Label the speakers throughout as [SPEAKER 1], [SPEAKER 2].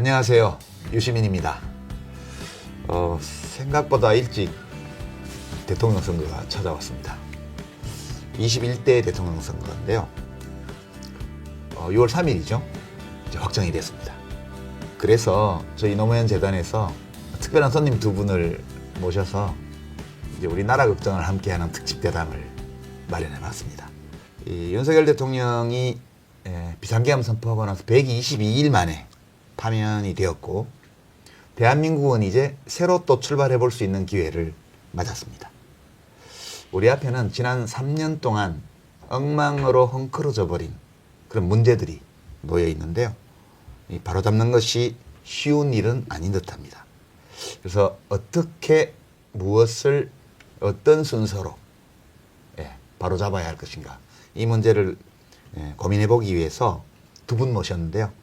[SPEAKER 1] 안녕하세요. 유시민입니다. 생각보다 일찍 대통령 선거가 찾아왔습니다. 21대 대통령 선거인데요. 6월 3일이죠. 이제 확정이 됐습니다. 그래서 저희 노무현 재단에서 특별한 손님 두 분을 모셔서 이제 우리 나라 걱정을 함께하는 특집 대담을 마련해봤습니다. 이 윤석열 대통령이 비상계엄 선포하고 나서 122일 만에 파면이 되었고, 대한민국은 이제 새로 또 출발해 볼 수 있는 기회를 맞았습니다. 우리 앞에는 지난 3년 동안 엉망으로 헝클어져 버린 그런 문제들이 놓여 있는데요. 바로잡는 것이 쉬운 일은 아닌 듯합니다. 그래서 어떻게 무엇을 어떤 순서로 바로잡아야 할 것인가, 이 문제를 고민해 보기 위해서 두 분 모셨는데요.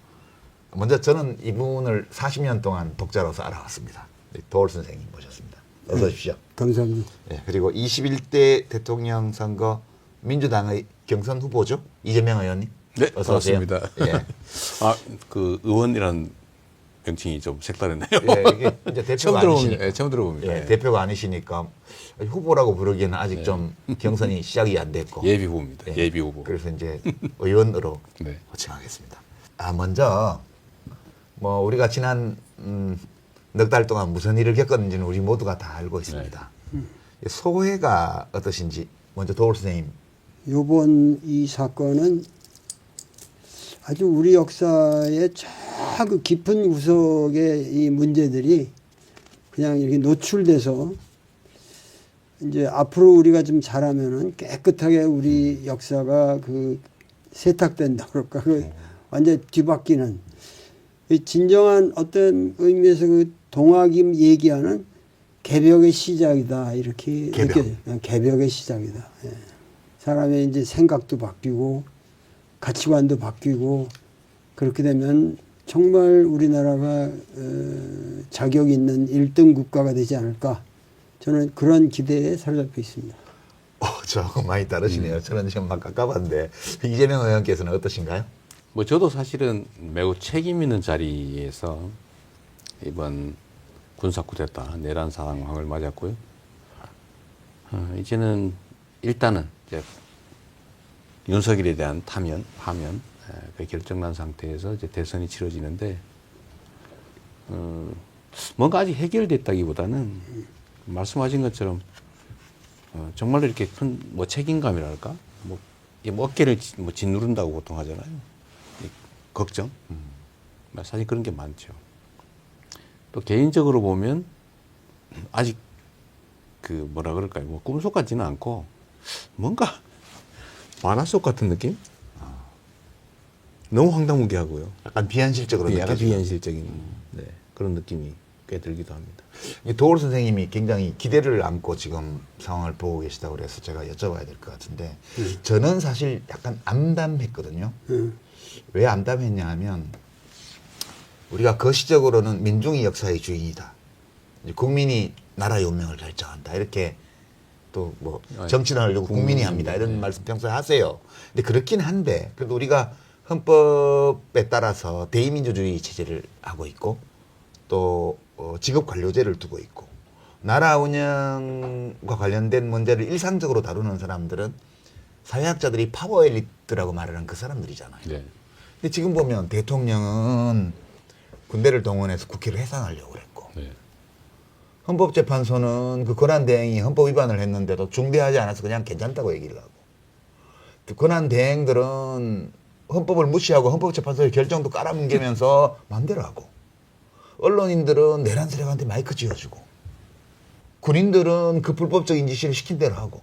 [SPEAKER 1] 먼저 저는 이분을 40년 동안 독자로서 알아왔습니다. 도올 선생님 모셨습니다. 어서 오십시오.
[SPEAKER 2] 감사합니다.
[SPEAKER 1] 그리고 21대 대통령 선거 민주당의 경선 후보죠, 이재명 의원님.
[SPEAKER 3] 네,
[SPEAKER 1] 어서
[SPEAKER 3] 반갑습니다.
[SPEAKER 1] 오세요.
[SPEAKER 3] 그 의원이란 명칭이 좀 색다르네요.
[SPEAKER 1] 이게 이제 대표가 아니시니까.
[SPEAKER 3] 처음 들어봅니다.
[SPEAKER 1] 대표가 아니시니까 후보라고 부르기에는 아직 좀 경선이 시작이 안 됐고.
[SPEAKER 3] 예비 후보입니다. 예비 후보.
[SPEAKER 1] 그래서 이제 의원으로
[SPEAKER 3] 네.
[SPEAKER 1] 호칭하겠습니다. 먼저 뭐 우리가 지난 넉 달 동안 무슨 일을 겪었는지는 우리 모두가 다 알고 있습니다. 소회가 어떠신지 먼저 도올 선생님.
[SPEAKER 2] 요번 이 사건은 아주 우리 역사의 저 그 깊은 구석의 이 문제들이 그냥 이렇게 노출돼서 이제 앞으로 우리가 좀 잘하면은 깨끗하게 우리 역사가 그 세탁된다 그럴까, 그 완전 뒤바뀌는 진정한 어떤 의미에서 그 동학임 얘기하는 개벽의 시작이다, 이렇게 느껴져요. 개벽의 시작이다. 사람의 이제 생각도 바뀌고 가치관도 바뀌고, 그렇게 되면 정말 우리나라가 자격 있는 1등 국가가 되지 않을까, 저는 그런 기대에 사로잡혀 있습니다.
[SPEAKER 1] 저하고 많이 다르시네요. 저는 지금 막 가까웠는데 이재명 의원께서는 어떠신가요?
[SPEAKER 3] 뭐 저도 사실은 매우 책임 있는 자리에서 이번 군사 쿠데타 내란 상황을 맞았고요. 이제는 일단은 이제 윤석열에 대한 파면, 그 결정난 상태에서 이제 대선이 치러지는데, 뭔가 아직 해결됐다기보다는 말씀하신 것처럼 정말로 이렇게 큰 뭐 책임감이랄까, 뭐 어깨를 뭐 짓누른다고 보통 하잖아요. 걱정, 사실 그런 게 많죠. 또 개인적으로 보면 아직 그 뭐라 그럴까요, 뭐 꿈속 같지는 않고 뭔가 만화 속 같은 느낌? 너무 황당무계하고요.
[SPEAKER 1] 약간 비현실적으로
[SPEAKER 3] 약간
[SPEAKER 1] 느껴지고.
[SPEAKER 3] 비현실적인 그런 느낌이 꽤 들기도 합니다.
[SPEAKER 1] 도올 선생님이 굉장히 기대를 안고 지금 상황을 보고 계시다고 그래서 제가 여쭤봐야 될 것 같은데, 저는 사실 약간 암담했거든요. 왜 암담했냐 하면, 우리가 거시적으로는 민중이 역사의 주인이다, 국민이 나라의 운명을 결정한다, 이렇게 또 뭐 정치를 하려고 국민이 합니다, 이런 말씀 평소에 하세요. 근데 그렇긴 한데, 그래도 우리가 헌법에 따라서 대의민주주의 체제를 하고 있고, 또 직업관료제를 두고 있고, 나라 운영과 관련된 문제를 일상적으로 다루는 사람들은 사회학자들이 파워 엘리트라고 말하는 그 사람들이잖아요.
[SPEAKER 3] 네.
[SPEAKER 1] 근데 지금 보면 대통령은 군대를 동원해서 국회를 해산하려고 그랬고,
[SPEAKER 3] 네.
[SPEAKER 1] 헌법재판소는 그 권한대행이 헌법 위반을 했는데도 중대하지 않아서 그냥 괜찮다고 얘기를 하고, 그 권한대행들은 헌법을 무시하고 헌법재판소의 결정도 깔아뭉개면서 마음대로 하고, 언론인들은 내란 세력한테 마이크 쥐어주고, 군인들은 그 불법적인 지시를 시킨 대로 하고,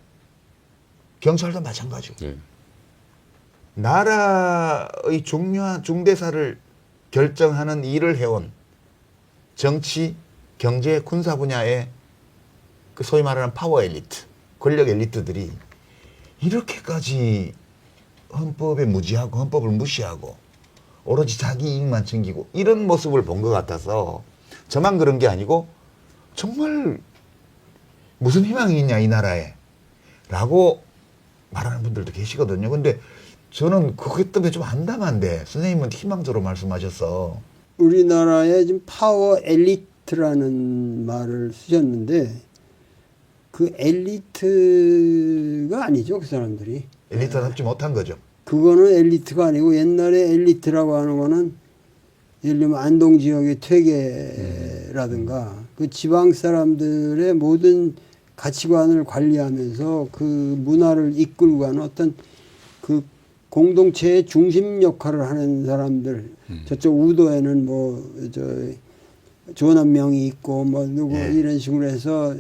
[SPEAKER 1] 경찰도 마찬가지고.
[SPEAKER 3] 네.
[SPEAKER 1] 나라의 중요한 중대사를 결정하는 일을 해온 정치, 경제, 군사 분야의 그 소위 말하는 파워 엘리트, 권력 엘리트들이 이렇게까지 헌법에 무지하고 헌법을 무시하고 오로지 자기 이익만 챙기고 이런 모습을 본 것 같아서, 저만 그런 게 아니고 정말 무슨 희망이 있냐 이 나라에 라고 말하는 분들도 계시거든요. 근데 저는 그것 때문에 좀 암담한데, 선생님은 희망적으로 말씀하셔서
[SPEAKER 2] 우리나라에 지금 파워 엘리트라는 말을 쓰셨는데 그 엘리트가 아니죠, 그 사람들이.
[SPEAKER 1] 엘리트답지 못한 거죠.
[SPEAKER 2] 그거는 엘리트가 아니고 옛날에 엘리트라고 하는 거는 예를 들면 안동 지역의 퇴계라든가 그 지방 사람들의 모든 가치관을 관리하면서 그 문화를 이끌고 가는 어떤 그 공동체의 중심 역할을 하는 사람들. 저쪽 우도에는 뭐 저 조남명이 있고 뭐 누구
[SPEAKER 1] 예.
[SPEAKER 2] 이런 식으로 해서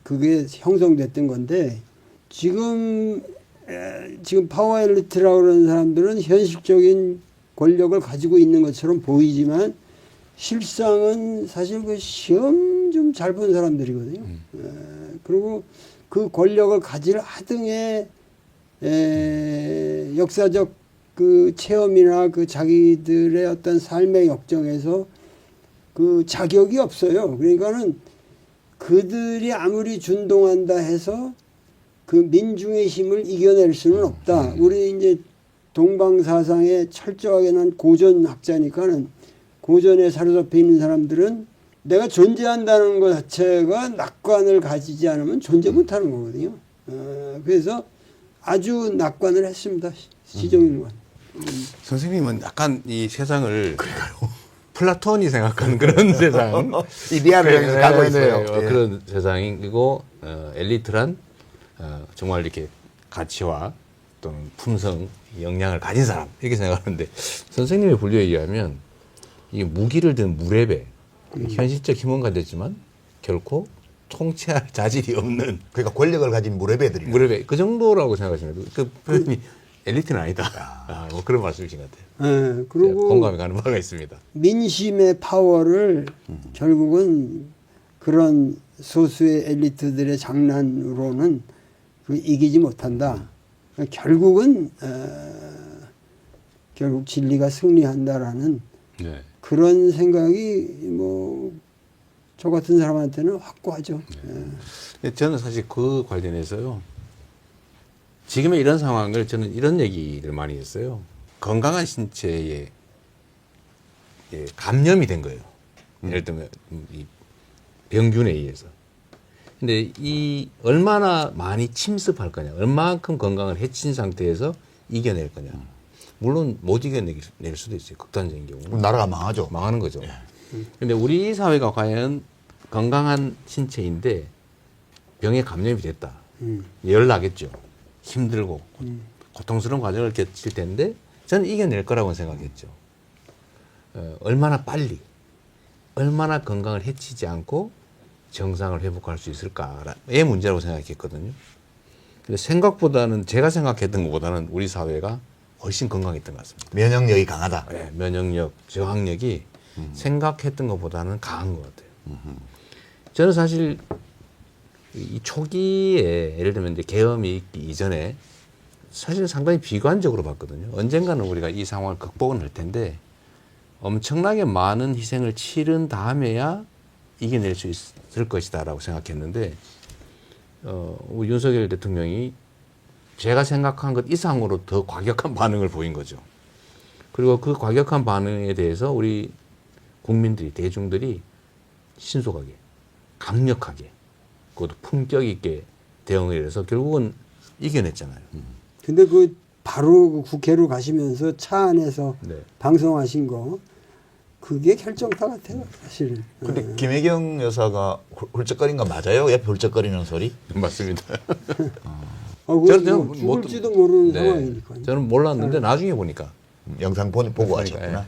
[SPEAKER 2] 그게 형성됐던 건데 지금 파워 엘리트라고 그러는 사람들은 현실적인 권력을 가지고 있는 것처럼 보이지만 실상은 사실 그 시험 좀 잘 본 사람들이거든요. 그리고 그 권력을 가질 하등의 역사적 그 체험이나 그 자기들의 어떤 삶의 역정에서 그 자격이 없어요. 그러니까는 그들이 아무리 준동한다 해서 그 민중의 힘을 이겨낼 수는 없다. 우리 이제 동방사상에 철저하게 난 고전학자니까는 고전에 사로잡혀 있는 사람들은 내가 존재한다는 것 자체가 낙관을 가지지 않으면 존재 못하는 거거든요. 그래서 아주 낙관을 했습니다. 시종일관.
[SPEAKER 3] 선생님은 약간 이 세상을 플라톤이 생각하는 그런 세상,
[SPEAKER 1] 이데아를 가고 있어요. 예.
[SPEAKER 3] 그런 세상이고 엘리트란 정말 이렇게 가치와 또는 품성, 역량을 가진 사람 이렇게 생각하는데 선생님의 분류에 의하면 이 무기를 든 무례배, 현실적 힘은 가졌지만 결코 통치할 자질이 없는
[SPEAKER 1] 그러니까 권력을 가진 무례배들이.
[SPEAKER 3] 무례배 그 정도라고 생각하시면 그 표현이 엘리트는 아니다. 뭐 그런 말씀이신 것 같아요.
[SPEAKER 2] 그리고
[SPEAKER 3] 공감이 가는 바가 있습니다.
[SPEAKER 2] 민심의 파워를 결국은 그런 소수의 엘리트들의 장난으로는 그 이기지 못한다. 결국은 결국 진리가 승리한다라는
[SPEAKER 3] 네.
[SPEAKER 2] 그런 생각이 뭐 저 같은 사람한테는 확고하죠.
[SPEAKER 3] 저는 사실 그 관련해서요. 지금의 이런 상황을 저는 이런 얘기를 많이 했어요. 건강한 신체에 감염이 된 거예요. 예를 들면 이 병균에 의해서. 근데 이 얼마나 많이 침습할 거냐, 얼마만큼 건강을 해친 상태에서 이겨낼 거냐. 물론 못 이겨낼 수도 있어요. 극단적인 경우는.
[SPEAKER 1] 그럼 나라가 망하죠.
[SPEAKER 3] 망하는 거죠. 근데 우리 사회가 과연 건강한 신체인데 병에 감염이 됐다. 열 나겠죠. 힘들고 고통스러운 과정을 겪을 텐데 저는 이겨낼 거라고 생각했죠. 얼마나 빨리, 얼마나 건강을 해치지 않고 정상을 회복할 수 있을까의 문제라고 생각했거든요. 근데 생각보다는 제가 생각했던 것보다는 우리 사회가 훨씬 건강했던 것 같습니다.
[SPEAKER 1] 면역력이 강하다.
[SPEAKER 3] 네, 면역력, 저항력이 생각했던 것보다는 강한 것 같아요. 저는 사실 이 초기에 예를 들면 이제 계엄이 있기 이전에 사실 상당히 비관적으로 봤거든요. 언젠가는 우리가 이 상황을 극복은 할 텐데 엄청나게 많은 희생을 치른 다음에야 이겨낼 수 있을 것이다라고 생각했는데 우리 윤석열 대통령이 제가 생각한 것 이상으로 더 과격한 반응을 보인 거죠. 그리고 그 과격한 반응에 대해서 우리 국민들이, 대중들이 신속하게, 강력하게, 그것도 품격 있게 대응을 해서 결국은 이겨냈잖아요.
[SPEAKER 2] 근데 그 바로 그 국회로 가시면서 차 안에서
[SPEAKER 3] 네.
[SPEAKER 2] 방송하신 거 그게 결정타 같아요, 사실은.
[SPEAKER 1] 근데 김혜경 여사가 훌쩍거린 거 맞아요? 옆에 훌쩍거리는 소리?
[SPEAKER 3] 맞습니다.
[SPEAKER 2] 저는 죽을지도 모르는
[SPEAKER 3] 네.
[SPEAKER 2] 상황이니까.
[SPEAKER 3] 저는 몰랐는데 나중에 보니까.
[SPEAKER 1] 영상 보고
[SPEAKER 3] 그러니까,
[SPEAKER 1] 하셨구나.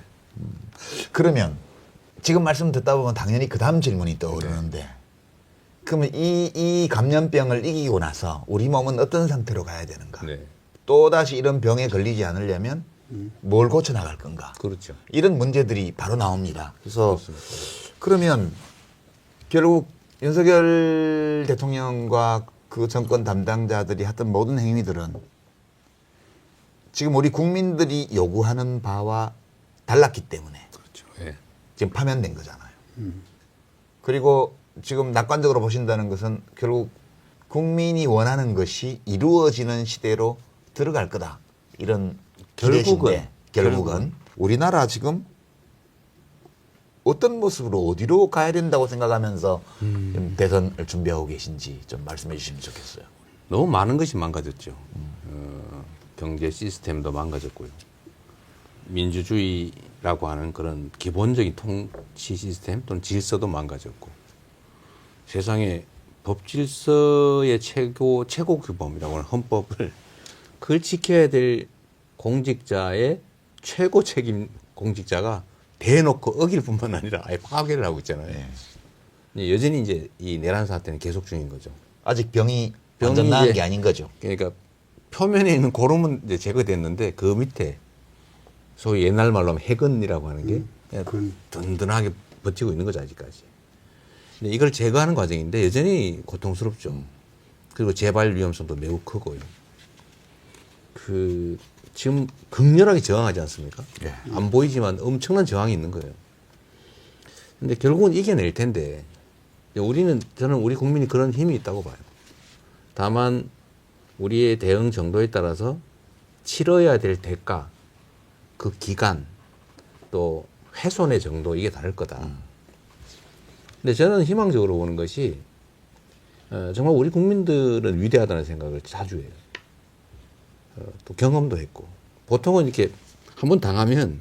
[SPEAKER 1] 그러면 지금 말씀 듣다 보면 당연히 그 다음 질문이 떠오르는데 그러면 이 감염병을 이기고 나서 우리 몸은 어떤 상태로 가야 되는가?
[SPEAKER 3] 네.
[SPEAKER 1] 또다시 이런 병에 걸리지 않으려면 뭘 고쳐나갈 건가?
[SPEAKER 3] 그렇죠.
[SPEAKER 1] 이런 문제들이 바로 나옵니다. 그래서
[SPEAKER 3] 그렇습니다.
[SPEAKER 1] 그러면 결국 윤석열 대통령과 그 정권 담당자들이 했던 모든 행위들은 지금 우리 국민들이 요구하는 바와 달랐기 때문에
[SPEAKER 3] 그렇죠. 예.
[SPEAKER 1] 지금 파면된 거잖아요. 그리고 지금 낙관적으로 보신다는 것은 결국 국민이 원하는 것이 이루어지는 시대로 들어갈 거다. 이런 기대신데 결국은 우리나라 지금 어떤 모습으로 어디로 가야 된다고 생각하면서 좀 대선을 준비하고 계신지 좀 말씀해 주시면 좋겠어요.
[SPEAKER 3] 너무 많은 것이 망가졌죠. 경제 시스템도 망가졌고요. 민주주의라고 하는 그런 기본적인 통치 시스템 또는 질서도 망가졌고, 세상에 법 질서의 최고 규범이라고 하는 헌법을 그걸 지켜야 될 공직자의 최고 책임 공직자가 대놓고 어길 뿐만 아니라 아예 파괴를 하고 있잖아요. 근데 여전히 이제 이 내란 사태는 계속 중인 거죠.
[SPEAKER 1] 아직 병이 완전 나은
[SPEAKER 3] 이제
[SPEAKER 1] 게 아닌 거죠.
[SPEAKER 3] 그러니까 표면에 있는 고름은 이제 제거됐는데 그 밑에 소위 옛날 말로 하면 해근이라고 하는 게 그냥 든든하게 버티고 있는 거죠, 아직까지. 근데 이걸 제거하는 과정인데 여전히 고통스럽죠. 그리고 재발 위험성도 매우 크고요. 지금 극렬하게 저항하지 않습니까?
[SPEAKER 1] 예.
[SPEAKER 3] 안 보이지만 엄청난 저항이 있는 거예요. 근데 결국은 이겨낼 텐데 저는 우리 국민이 그런 힘이 있다고 봐요. 다만 우리의 대응 정도에 따라서 치러야 될 대가, 그 기간, 또 훼손의 정도 이게 다를 거다. 근데 저는 희망적으로 보는 것이 정말 우리 국민들은 위대하다는 생각을 자주 해요. 또 경험도 했고, 보통은 이렇게 한번 당하면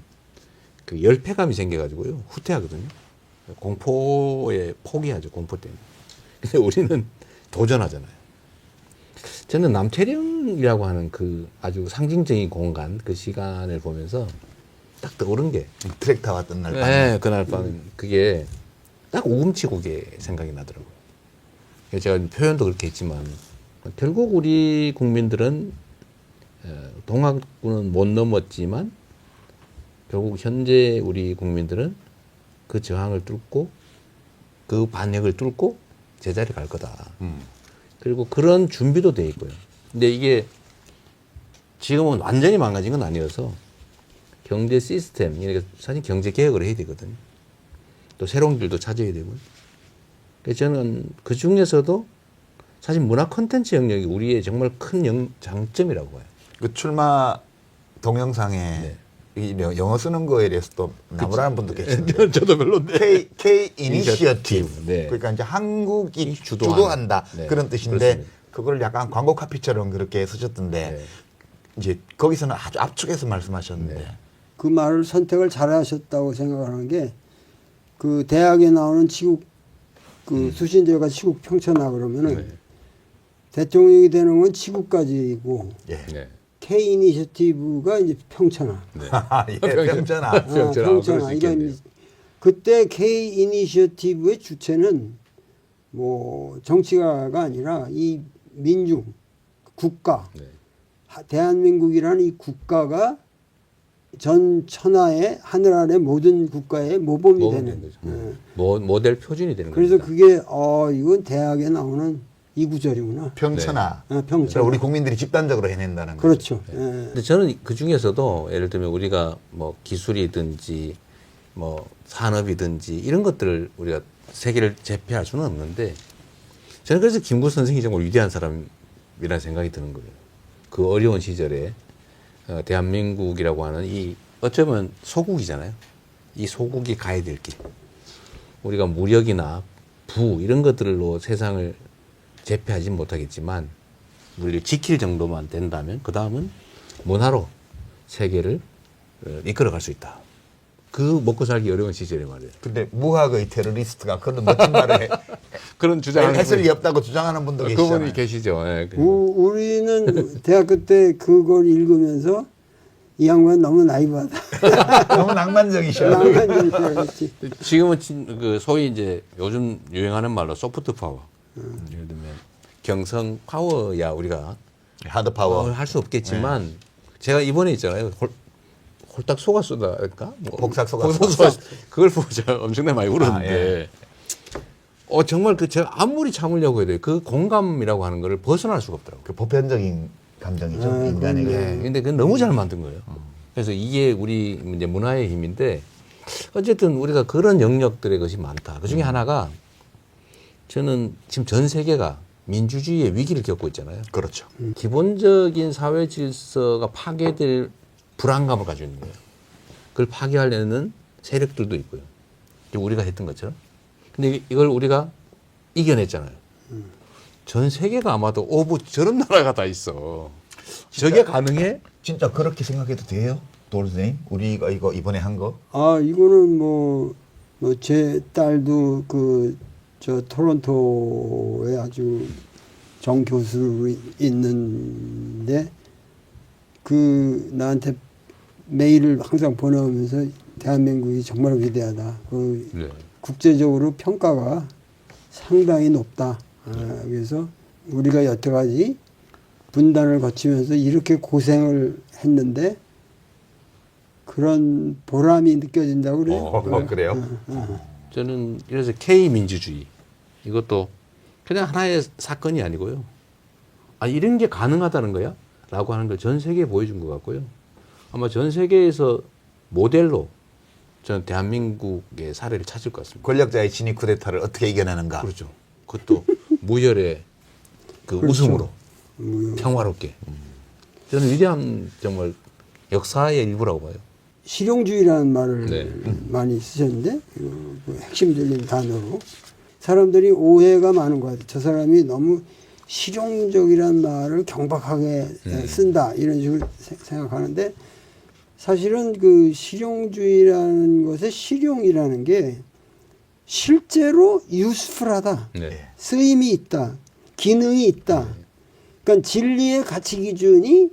[SPEAKER 3] 그 열패감이 생겨가지고요 후퇴하거든요. 공포에 포기하죠, 공포 때문에. 근데 우리는 도전하잖아요. 저는 남태령이라고 하는 그 아주 상징적인 공간, 그 시간을 보면서 딱 떠오른 게,
[SPEAKER 1] 트랙터 왔던 날 밤.
[SPEAKER 3] 네, 그날 밤 그게 딱 우금치고개 생각이 나더라고요. 제가 표현도 그렇게 했지만 결국 우리 국민들은 동학군은 못 넘었지만 결국 현재 우리 국민들은 그 저항을 뚫고 그 반역을 뚫고 제자리 갈 거다. 그리고 그런 준비도 돼 있고요. 근데 이게 지금은 완전히 망가진 건 아니어서 경제 시스템, 그러니까 사실 경제 개혁을 해야 되거든요. 또 새로운 길도 찾아야 되고요. 그래서 저는 그 중에서도 사실 문화 콘텐츠 영역이 우리의 정말 큰 장점이라고 봐요.
[SPEAKER 1] 그 출마 동영상에 이 영어 쓰는 거에 대해서 또 나무라는 분도 계시는데
[SPEAKER 3] 저도 별로인데.
[SPEAKER 1] K 이니시어티브.
[SPEAKER 3] 네.
[SPEAKER 1] 그러니까 이제 한국이
[SPEAKER 3] 주도하는.
[SPEAKER 1] 주도한다
[SPEAKER 3] 네.
[SPEAKER 1] 그런 뜻인데
[SPEAKER 3] 그렇습니다.
[SPEAKER 1] 그걸 약간 광고 카피처럼 그렇게 쓰셨던데
[SPEAKER 3] 네.
[SPEAKER 1] 이제 거기서는 아주 압축해서 말씀하셨는데
[SPEAKER 2] 그 말을 선택을 잘하셨다고 생각하는 게 그 대학에 나오는 치국 그 수신제가 치국 평천하 그러면은
[SPEAKER 3] 네.
[SPEAKER 2] 대통령이 되는 건 치국까지고
[SPEAKER 1] 예.
[SPEAKER 3] 네.
[SPEAKER 2] K 이니셔티브가 이제 평천하.
[SPEAKER 3] 네.
[SPEAKER 1] 예, 평전화.
[SPEAKER 3] 평천하. 그럴 수 있겠네요.
[SPEAKER 2] 그때 K 이니셔티브의 주체는 뭐 정치가가 아니라 이 민중 국가
[SPEAKER 3] 네.
[SPEAKER 2] 대한민국이라는 이 국가가 전 천하의 하늘 아래 모든 국가의 모범이
[SPEAKER 3] 모범이
[SPEAKER 2] 되는
[SPEAKER 3] 되는 거죠.
[SPEAKER 2] 예.
[SPEAKER 3] 모델 표준이 되는
[SPEAKER 2] 그래서
[SPEAKER 3] 겁니다.
[SPEAKER 2] 그게 이건 대학에 나오는 이 구절이구나.
[SPEAKER 1] 평천화.
[SPEAKER 2] 평천하.
[SPEAKER 1] 그러니까 우리 국민들이 집단적으로 해낸다는 거죠.
[SPEAKER 2] 그렇죠. 예.
[SPEAKER 3] 근데 저는 그 중에서도 예를 들면 우리가 뭐 기술이든지 뭐 산업이든지 이런 것들을 우리가 세계를 제패할 수는 없는데 저는 그래서 김구 선생이 정말 위대한 사람이라는 생각이 드는 거예요. 그 어려운 시절에 대한민국이라고 하는 이 어쩌면 소국이잖아요. 이 소국이 가야 될 길. 우리가 무력이나 부 이런 것들로 세상을 제패하지 못하겠지만 우리를 지킬 정도만 된다면 그 다음은 문화로 세계를 이끌어갈 수 있다. 그 먹고 살기 어려운 시절에 말이에요.
[SPEAKER 1] 근데 무학의 테러리스트가 그런 멋진 말을
[SPEAKER 3] 그런 주장을
[SPEAKER 1] 해설이 없다고 주장하는 분도 계시잖아요.
[SPEAKER 3] 그분이 계시죠. 예.
[SPEAKER 2] 우리는 대학교 때 그걸 읽으면서 이 양반 너무 나이브하다.
[SPEAKER 1] 너무 낭만적이셔.
[SPEAKER 2] 낭만적이지.
[SPEAKER 3] 지금은 그 소위 이제 요즘 유행하는 말로 소프트 파워. 예를 들면 경성 파워야 우리가
[SPEAKER 1] 하드 파워.
[SPEAKER 3] 할 수 없겠지만 제가 이번에 있잖아요. 홀딱 속았수다니까
[SPEAKER 1] 복삭 속았수.
[SPEAKER 3] 그걸 보고 제가 엄청나게 많이 울었는데 정말 그 제가 아무리 참으려고 해도 그 공감이라고 하는 거를 벗어날 수가 없더라고요.
[SPEAKER 1] 그 보편적인 감정이죠. 인간에게.
[SPEAKER 3] 네, 근데 그건 너무 잘 만든 거예요. 그래서 이게 우리 이제 문화의 힘인데 어쨌든 우리가 그런 영역들의 것이 많다. 그 중에 하나가 저는 지금 전 세계가 민주주의의 위기를 겪고 있잖아요.
[SPEAKER 1] 그렇죠.
[SPEAKER 3] 기본적인 사회 질서가 파괴될 불안감을 가지고 있는 거예요. 그걸 파괴하려는 세력들도 있고요. 지금 우리가 했던 것처럼. 근데 이걸 우리가 이겨냈잖아요. 전 세계가 아마도 오부 저런 나라가 다 있어. 저게 가능해?
[SPEAKER 1] 진짜 그렇게 생각해도 돼요? 도울 선생님? 우리가 이거 이번에 한 거?
[SPEAKER 2] 아, 이거는 제 딸도 저 토론토에 아주 정교수로 있는데 나한테 메일을 항상 보내오면서 대한민국이 정말 위대하다.
[SPEAKER 3] 네.
[SPEAKER 2] 국제적으로 평가가 상당히 높다. 그래서 우리가 여태까지 분단을 거치면서 이렇게 고생을 했는데 그런 보람이 느껴진다고 그래요.
[SPEAKER 1] 그래요?
[SPEAKER 3] 저는 이래서 K 민주주의 이것도 그냥 하나의 사건이 아니고요. 아 이런 게 가능하다는 거야? 라고 하는 걸 전 세계에 보여준 것 같고요. 아마 전 세계에서 모델로 저는 대한민국의 사례를 찾을 것 같습니다.
[SPEAKER 1] 권력자의 진위 쿠데타를 어떻게 이겨내는가?
[SPEAKER 3] 그렇죠. 그것도 무혈의 그
[SPEAKER 2] 그렇죠.
[SPEAKER 3] 우승으로 평화롭게. 저는 위대한 정말 역사의 일부라고 봐요.
[SPEAKER 2] 실용주의라는 말을
[SPEAKER 3] 네.
[SPEAKER 2] 많이 쓰셨는데 그 핵심적인 단어로 사람들이 오해가 많은 것 같아요. 저 사람이 너무 실용적이라는 말을 경박하게 쓴다 이런 식으로 생각하는데 사실은 그 실용주의라는 것의 실용이라는 게 실제로 유스풀하다.
[SPEAKER 3] 네.
[SPEAKER 2] 쓰임이 있다. 기능이 있다. 그러니까 진리의 가치 기준이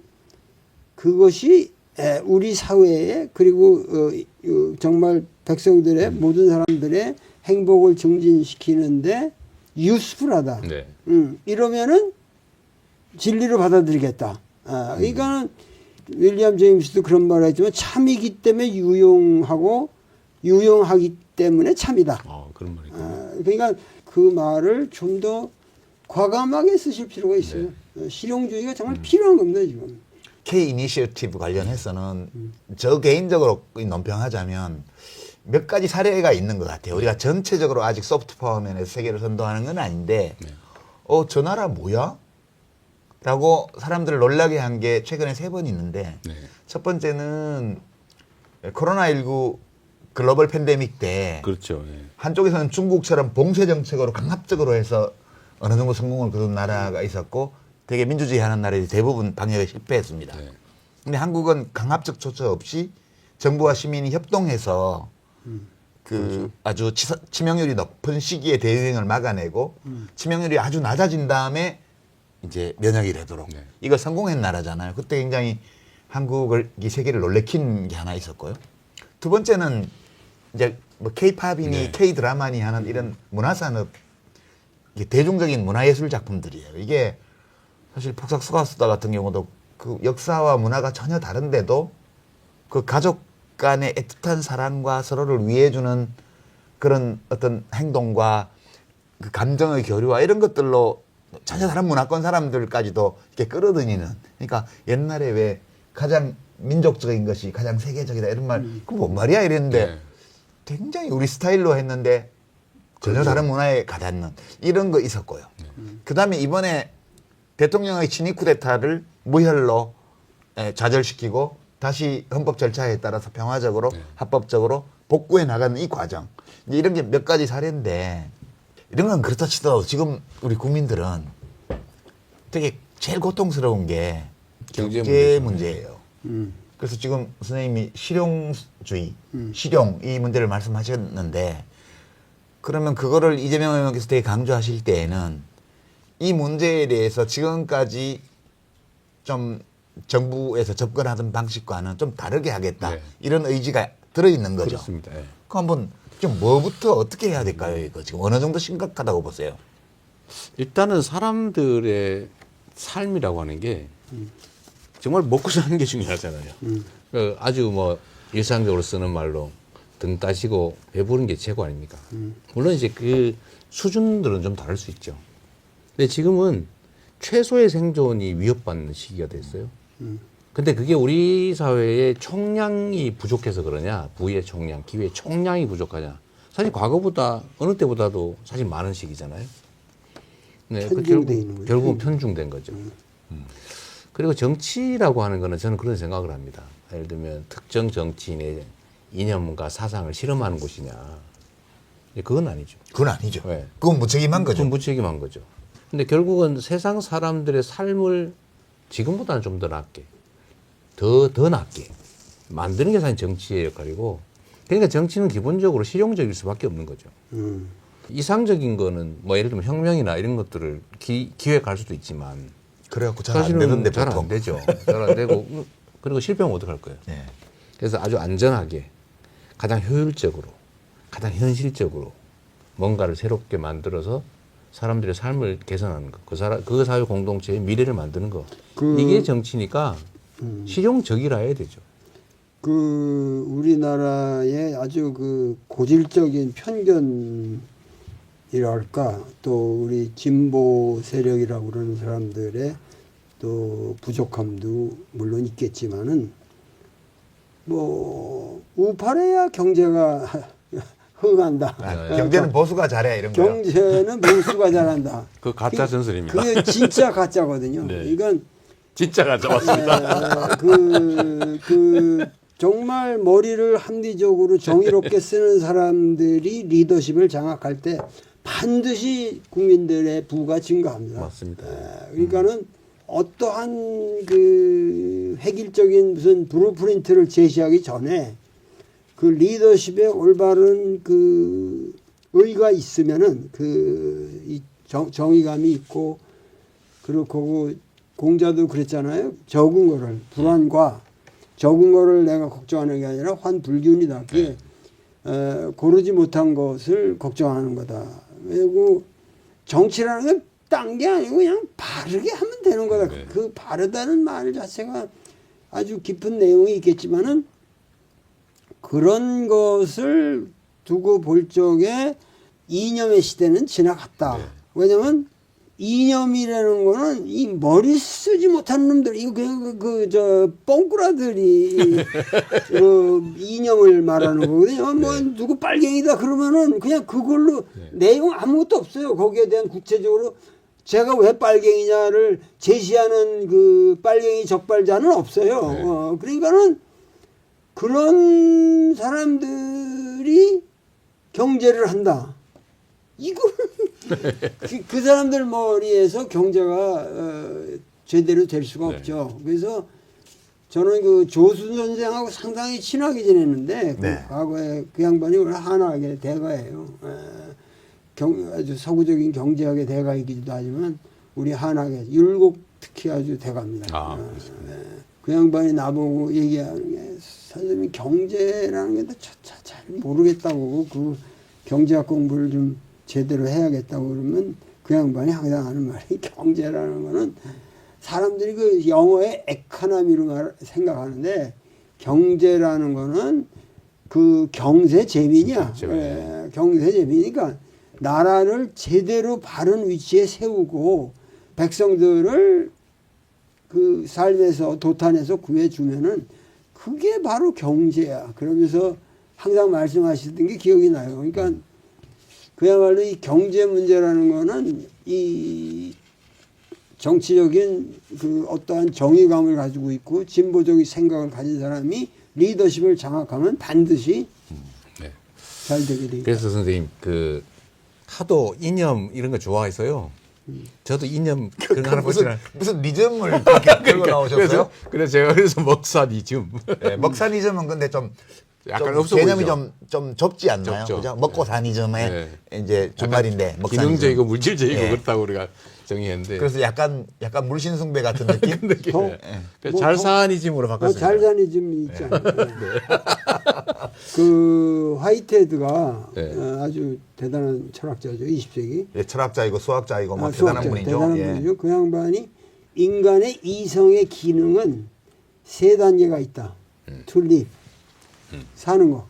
[SPEAKER 2] 그것이 우리 사회에 그리고 정말 백성들의 모든 사람들의 행복을 증진시키는데 유스풀하다.
[SPEAKER 3] 네.
[SPEAKER 2] 이러면은 진리로 받아들이겠다. 그러니까는 윌리엄 제임스도 그런 말을 했지만 참이기 때문에 유용하고 유용하기 때문에 참이다.
[SPEAKER 3] 그런 말이.
[SPEAKER 2] 그러니까 그 말을 좀 더 과감하게 쓰실 필요가 있어요. 실용주의가 정말 필요한 겁니다 지금.
[SPEAKER 1] K 이니셔티브 관련해서는 저 개인적으로 논평하자면 몇 가지 사례가 있는 것 같아요. 우리가 전체적으로 아직 소프트 파워 면에서 세계를 선도하는 건 아닌데, 저 나라 뭐야? 라고 사람들을 놀라게 한 게 최근에 3번 있는데,
[SPEAKER 3] 네.
[SPEAKER 1] 첫 번째는 코로나19 글로벌 팬데믹 때
[SPEAKER 3] 그렇죠. 예.
[SPEAKER 1] 한쪽에서는 중국처럼 봉쇄 정책으로 강압적으로 해서 어느 정도 성공을 거둔 나라가 있었고 되게 민주주의 하는 나라들이 대부분 방역에 실패했습니다.
[SPEAKER 3] 네.
[SPEAKER 1] 근데 한국은 강압적 조처 없이 정부와 시민이 협동해서 그 아주 치명률이 높은 시기에 대유행을 막아내고 치명률이 아주 낮아진 다음에 이제 면역이 되도록
[SPEAKER 3] 네.
[SPEAKER 1] 이거 성공한 나라잖아요. 그때 굉장히 한국을 이 세계를 놀래킨 게 하나 있었고요. 두 번째는 이제 뭐 K-팝이니
[SPEAKER 3] 네.
[SPEAKER 1] K-드라마니 하는 이런 문화산업 이게 대중적인 문화예술 작품들이에요. 이게 사실 폭삭 속가수다 같은 경우도 그 역사와 문화가 전혀 다른데도 그 가족 간의 애틋한 사랑과 서로를 위해주는 그런 어떤 행동과 그 감정의 교류와 이런 것들로 전혀 다른 문화권 사람들까지도 이렇게 끌어들이는. 그러니까 옛날에 왜 가장 민족적인 것이 가장 세계적이다 이런 말, 그 뭔 말이야 이랬는데
[SPEAKER 3] 네.
[SPEAKER 1] 굉장히 우리 스타일로 했는데 전혀
[SPEAKER 3] 그렇죠.
[SPEAKER 1] 다른 문화에 가닿는 이런 거 있었고요. 그다음에 이번에 대통령의 친위 쿠데타를 무혈로 좌절시키고 다시 헌법 절차에 따라서 평화적으로 합법적으로 복구해 나가는 이 과정. 이제 이런 게 몇 가지 사례인데 이런 건 그렇다 치더라도 지금 우리 국민들은 되게 제일 고통스러운 게 경제 문제예요. 그래서 지금 선생님이 실용주의, 실용 이 문제를 말씀하셨는데 그러면 그거를 이재명 의원께서 되게 강조하실 때에는 이 문제에 대해서 지금까지 좀 정부에서 접근하던 방식과는 좀 다르게 하겠다.
[SPEAKER 3] 네.
[SPEAKER 1] 이런 의지가 들어있는 거죠.
[SPEAKER 3] 그렇습니다. 예.
[SPEAKER 1] 그럼 한번 좀 뭐부터 어떻게 해야 될까요? 이거 지금 어느 정도 심각하다고 보세요?
[SPEAKER 3] 일단은 사람들의 삶이라고 하는 게 정말 먹고 사는 게 중요하잖아요. 그 아주 뭐 일상적으로 쓰는 말로 등 따시고 배부른 게 최고 아닙니까? 물론 이제 그 수준들은 좀 다를 수 있죠. 근데 지금은 최소의 생존이 위협받는 시기가 됐어요. 근데 그게 우리 사회의 총량이 부족해서 그러냐, 부의 총량, 기회의 총량이 부족하냐. 사실 과거보다 어느 때보다도 사실 많은 시기잖아요. 네,
[SPEAKER 2] 편중돼 있는 거죠.
[SPEAKER 3] 결국은 편중된 거죠. 그리고 정치라고 하는 거는 저는 그런 생각을 합니다. 예를 들면 특정 정치인의 이념과 사상을 실험하는 곳이냐, 그건 아니죠.
[SPEAKER 1] 그건 아니죠.
[SPEAKER 3] 네.
[SPEAKER 1] 그건 무책임한 거죠.
[SPEAKER 3] 그건 무책임한 거죠. 근데 결국은 세상 사람들의 삶을 지금보다는 좀 더 낫게, 더 낫게 만드는 게 사실 정치의 역할이고, 그러니까 정치는 기본적으로 실용적일 수밖에 없는 거죠. 이상적인 거는 뭐 예를 들면 혁명이나 이런 것들을 기획할 수도 있지만
[SPEAKER 1] 그래갖고 잘 안
[SPEAKER 3] 사실은
[SPEAKER 1] 되는데
[SPEAKER 3] 잘
[SPEAKER 1] 보통.
[SPEAKER 3] 안 되죠. 잘 안 되고 그리고 실패하면 어떡할 거예요.
[SPEAKER 1] 네.
[SPEAKER 3] 그래서 아주 안전하게 가장 효율적으로 가장 현실적으로 뭔가를 새롭게 만들어서 사람들의 삶을 개선하는 거, 그 사회 공동체의 미래를 만드는 거, 이게 정치니까 실용적이라 해야 되죠.
[SPEAKER 2] 그 우리나라의 아주 그 고질적인 편견이랄까, 또 우리 진보 세력이라고 그러는 사람들의 또 부족함도 물론 있겠지만은, 뭐 우파래야 경제가 흥한다.
[SPEAKER 1] 경제는 보수가 잘해 이런 거요.
[SPEAKER 2] 경제는 보수가 잘한다.
[SPEAKER 3] 그 가짜 전설입니다.
[SPEAKER 2] 그게 진짜 가짜거든요.
[SPEAKER 3] 네.
[SPEAKER 2] 이건
[SPEAKER 3] 진짜 가짜 맞습니다.
[SPEAKER 2] 그 정말 머리를 합리적으로 정의롭게 쓰는 사람들이 리더십을 장악할 때 반드시 국민들의 부가 증가합니다.
[SPEAKER 3] 맞습니다.
[SPEAKER 2] 그러니까는 어떠한 그 획일적인 무슨 블루프린트를 제시하기 전에 그 리더십에 올바른 그 의가 있으면은 이 정의감이 있고, 그리고 공자도 그랬잖아요. 적은 거를, 불안과 적은 거를 내가 걱정하는 게 아니라 환불균이다. 그게 고르지 못한 것을 걱정하는 거다. 그리고 정치라는 게 딴 게 아니고 그냥 바르게 하면 되는 거다.
[SPEAKER 3] 네.
[SPEAKER 2] 그 바르다는 말 자체가 아주 깊은 내용이 있겠지만은, 그런 것을 두고 볼 적에 이념의 시대는 지나갔다.
[SPEAKER 3] 네.
[SPEAKER 2] 왜냐면 이념이라는 거는 이 머리 쓰지 못하는 놈들, 이거 그냥 뻥꾸라들이 이념을 말하는 거거든요. 뭐 누구 빨갱이다 그러면은 그냥 그걸로 내용 아무것도 없어요. 거기에 대한 구체적으로 제가 왜 빨갱이냐를 제시하는 그 빨갱이 적발자는 없어요. 그러니까는 그런 사람들이 경제를 한다. 이걸 그 사람들 머리에서 경제가 제대로 될 수가 없죠. 그래서 저는 그 조순 선생하고 상당히 친하게 지냈는데,
[SPEAKER 1] 네.
[SPEAKER 2] 그 과거에 그 양반이 원래 한화학의 대가예요. 아주 서구적인 경제학의 대가이기도 하지만 우리 한학의 율곡 특히 아주 대가입니다. 그 양반이 나보고 얘기하는 게, 선생님 경제라는 게 잘 모르겠다고, 그 경제학 공부를 좀 제대로 해야겠다고 그러면 그 양반이 항상 하는 말이, 경제라는 거는 사람들이 그 영어의 에코노미로 생각하는데, 경제라는 거는 그 경세재민이야. 경세재민이니까 나라를 제대로 바른 위치에 세우고 백성들을 그 삶에서 도탄에서 구해주면은 그게 바로 경제야. 그러면서 항상 말씀하시던 게 기억이 나요. 그러니까 그야말로 이 경제 문제라는 거는 이 정치적인 그 어떠한 정의감을 가지고 있고 진보적인 생각을 가진 사람이 리더십을 장악하면 반드시 잘 되게 돼요.
[SPEAKER 3] 그래서 선생님 그 하도 이념 이런 거 좋아해서요. 저도 이념 그런 거 하나 보시나
[SPEAKER 1] 무슨 리즘을 들고 나오셨어요?
[SPEAKER 3] 그래서 제가 그래서 먹사니즘.
[SPEAKER 1] 네, 먹사니즘은 근데 좀
[SPEAKER 3] 약간
[SPEAKER 1] 좀
[SPEAKER 3] 없어
[SPEAKER 1] 개념이
[SPEAKER 3] 보이죠?
[SPEAKER 1] 좀 좁지 않나요?
[SPEAKER 3] 좁죠.
[SPEAKER 1] 그죠? 먹고 사니즘의 이제 준말인데 먹사니즘.
[SPEAKER 3] 기능적이고 물질적이고
[SPEAKER 1] 네.
[SPEAKER 3] 그렇다고 우리가 정의했는데.
[SPEAKER 1] 그래서 약간 물신숭배 같은 느낌?
[SPEAKER 3] 잘사니즘으로 바꿨습니다.
[SPEAKER 2] 잘사니즘이 있잖아요. 그 화이트헤드가 아주 대단한 철학자죠. 20세기.
[SPEAKER 1] 예, 철학자이고 수학자이고 뭐 대단한 분이죠.
[SPEAKER 2] 대단한
[SPEAKER 1] 예.
[SPEAKER 2] 분이죠. 그 양반이 인간의 이성의 기능은 세 단계가 있다. To live, 사는 거.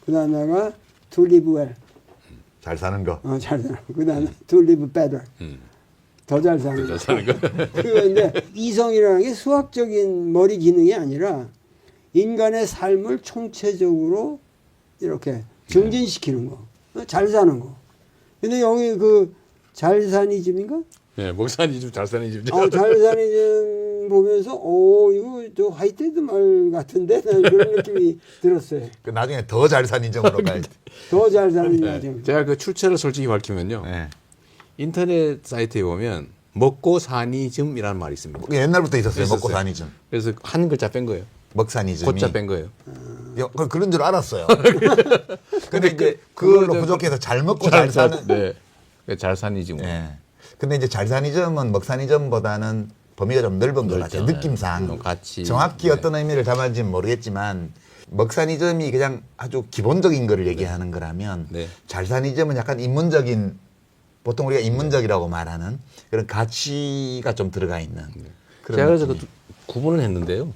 [SPEAKER 2] 그 다음에가 to live well,
[SPEAKER 1] 잘 사는 거.
[SPEAKER 2] 잘 사는 거. 그 다음에 to live better, 더 잘 사는 거. 그런데 이성이라는 게 수학적인 머리 기능이 아니라 인간의 삶을 총체적으로 이렇게 증진시키는 거, 잘 사는 거. 근데 여기 그 잘사니즘인가?
[SPEAKER 3] 네, 목사니즘, 잘사니즘.
[SPEAKER 2] 잘사니즘은 보면서 이거 저 화이트헤드 말 같은데 나는 그런 느낌이 들었어요.
[SPEAKER 1] 그 나중에 더 잘 산 인정으로 가야 돼.
[SPEAKER 2] 더 잘 사는 야정.
[SPEAKER 3] 제가 그 출처를 솔직히 밝히면요.
[SPEAKER 1] 네.
[SPEAKER 3] 인터넷 사이트에 보면 먹고 사니즘이라는 말이 있습니다.
[SPEAKER 1] 옛날부터 있었어요.
[SPEAKER 3] 있었어요.
[SPEAKER 1] 먹고 사니즘.
[SPEAKER 3] 그래서 한 글자 뺀 거예요.
[SPEAKER 1] 먹사니즘이.
[SPEAKER 3] 고자 뺀 거예요.
[SPEAKER 1] 그런 줄 알았어요. 근데 이제 그걸로 부족해서 잘 먹고 잘 사는.
[SPEAKER 3] 네. 잘 사니즘.
[SPEAKER 1] 예. 근데 이제 잘 사니즘은 먹사니즘보다는 범위가 좀 넓은 것 같아요. 느낌상.
[SPEAKER 3] 같이.
[SPEAKER 1] 정확히 어떤 의미를 담았는지는 모르겠지만 먹사니즘이 그냥 아주 기본적인 거를 얘기하는 거라면
[SPEAKER 3] 네.
[SPEAKER 1] 잘사니즘은 약간 인문적인 보통 우리가 인문적이라고 말하는 그런 가치가 좀 들어가 있는 그런
[SPEAKER 3] 제가 그래서
[SPEAKER 1] 느낌이.
[SPEAKER 3] 그 구분을 했는데요.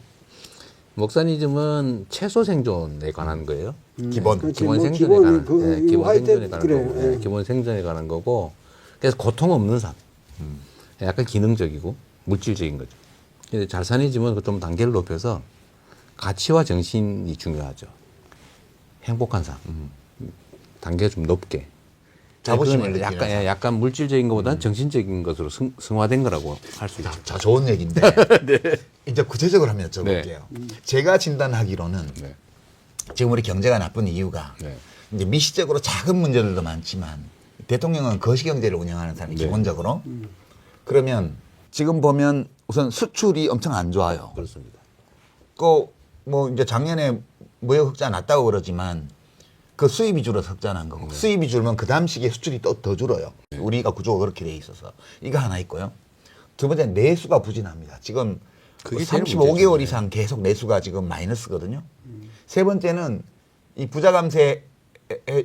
[SPEAKER 3] 먹사니즘은 채소 생존에 관한 거예요.
[SPEAKER 1] 기본.
[SPEAKER 2] 그렇지.
[SPEAKER 3] 기본
[SPEAKER 2] 뭐
[SPEAKER 3] 생존에
[SPEAKER 2] 기본,
[SPEAKER 3] 관한,
[SPEAKER 2] 그,
[SPEAKER 3] 네, 기본
[SPEAKER 2] 화이트
[SPEAKER 3] 생존에 관한
[SPEAKER 2] 그래요.
[SPEAKER 3] 거고,
[SPEAKER 2] 예.
[SPEAKER 3] 네, 기본 생존에 관한 거고, 그래서 고통 없는 삶, 약간 기능적이고 물질적인 거죠. 근데 잘사니즘은 좀 단계를 높여서 가치와 정신이 중요하죠. 행복한 삶, 단계가 좀 높게.
[SPEAKER 1] 자부심을
[SPEAKER 3] 그건
[SPEAKER 1] 느끼는
[SPEAKER 3] 약간,
[SPEAKER 1] 삶.
[SPEAKER 3] 약간 물질적인 것보다는 정신적인 것으로 승화된 거라고 할 수 있죠.
[SPEAKER 1] 자, 좋은 얘기인데 이제 구체적으로 한번 여쭤볼게요. 제가 진단하기로는
[SPEAKER 3] 네.
[SPEAKER 1] 지금 우리 경제가 나쁜 이유가
[SPEAKER 3] 네.
[SPEAKER 1] 이제 미시적으로 작은 문제들도 많지만 대통령은 거시경제를 운영하는 사람이
[SPEAKER 3] 네.
[SPEAKER 1] 기본적으로 그러면 지금 보면 우선 수출이 엄청 안 좋아요.
[SPEAKER 3] 그렇습니다.
[SPEAKER 1] 뭐 이제 작년에 무역 흑자 났다고 그러지만 그 수입이 줄어서 흑자 난 거고 수입이 줄면 그 다음 시기에 수출이 또 더 줄어요. 우리가 구조가 그렇게 돼 있어서 이거 하나 있고요. 두 번째 내수가 부진합니다. 지금
[SPEAKER 3] 그게 제일
[SPEAKER 1] 35개월
[SPEAKER 3] 문제죠.
[SPEAKER 1] 이상 계속 내수가 지금 마이너스거든요. 세 번째는 이 부자 감세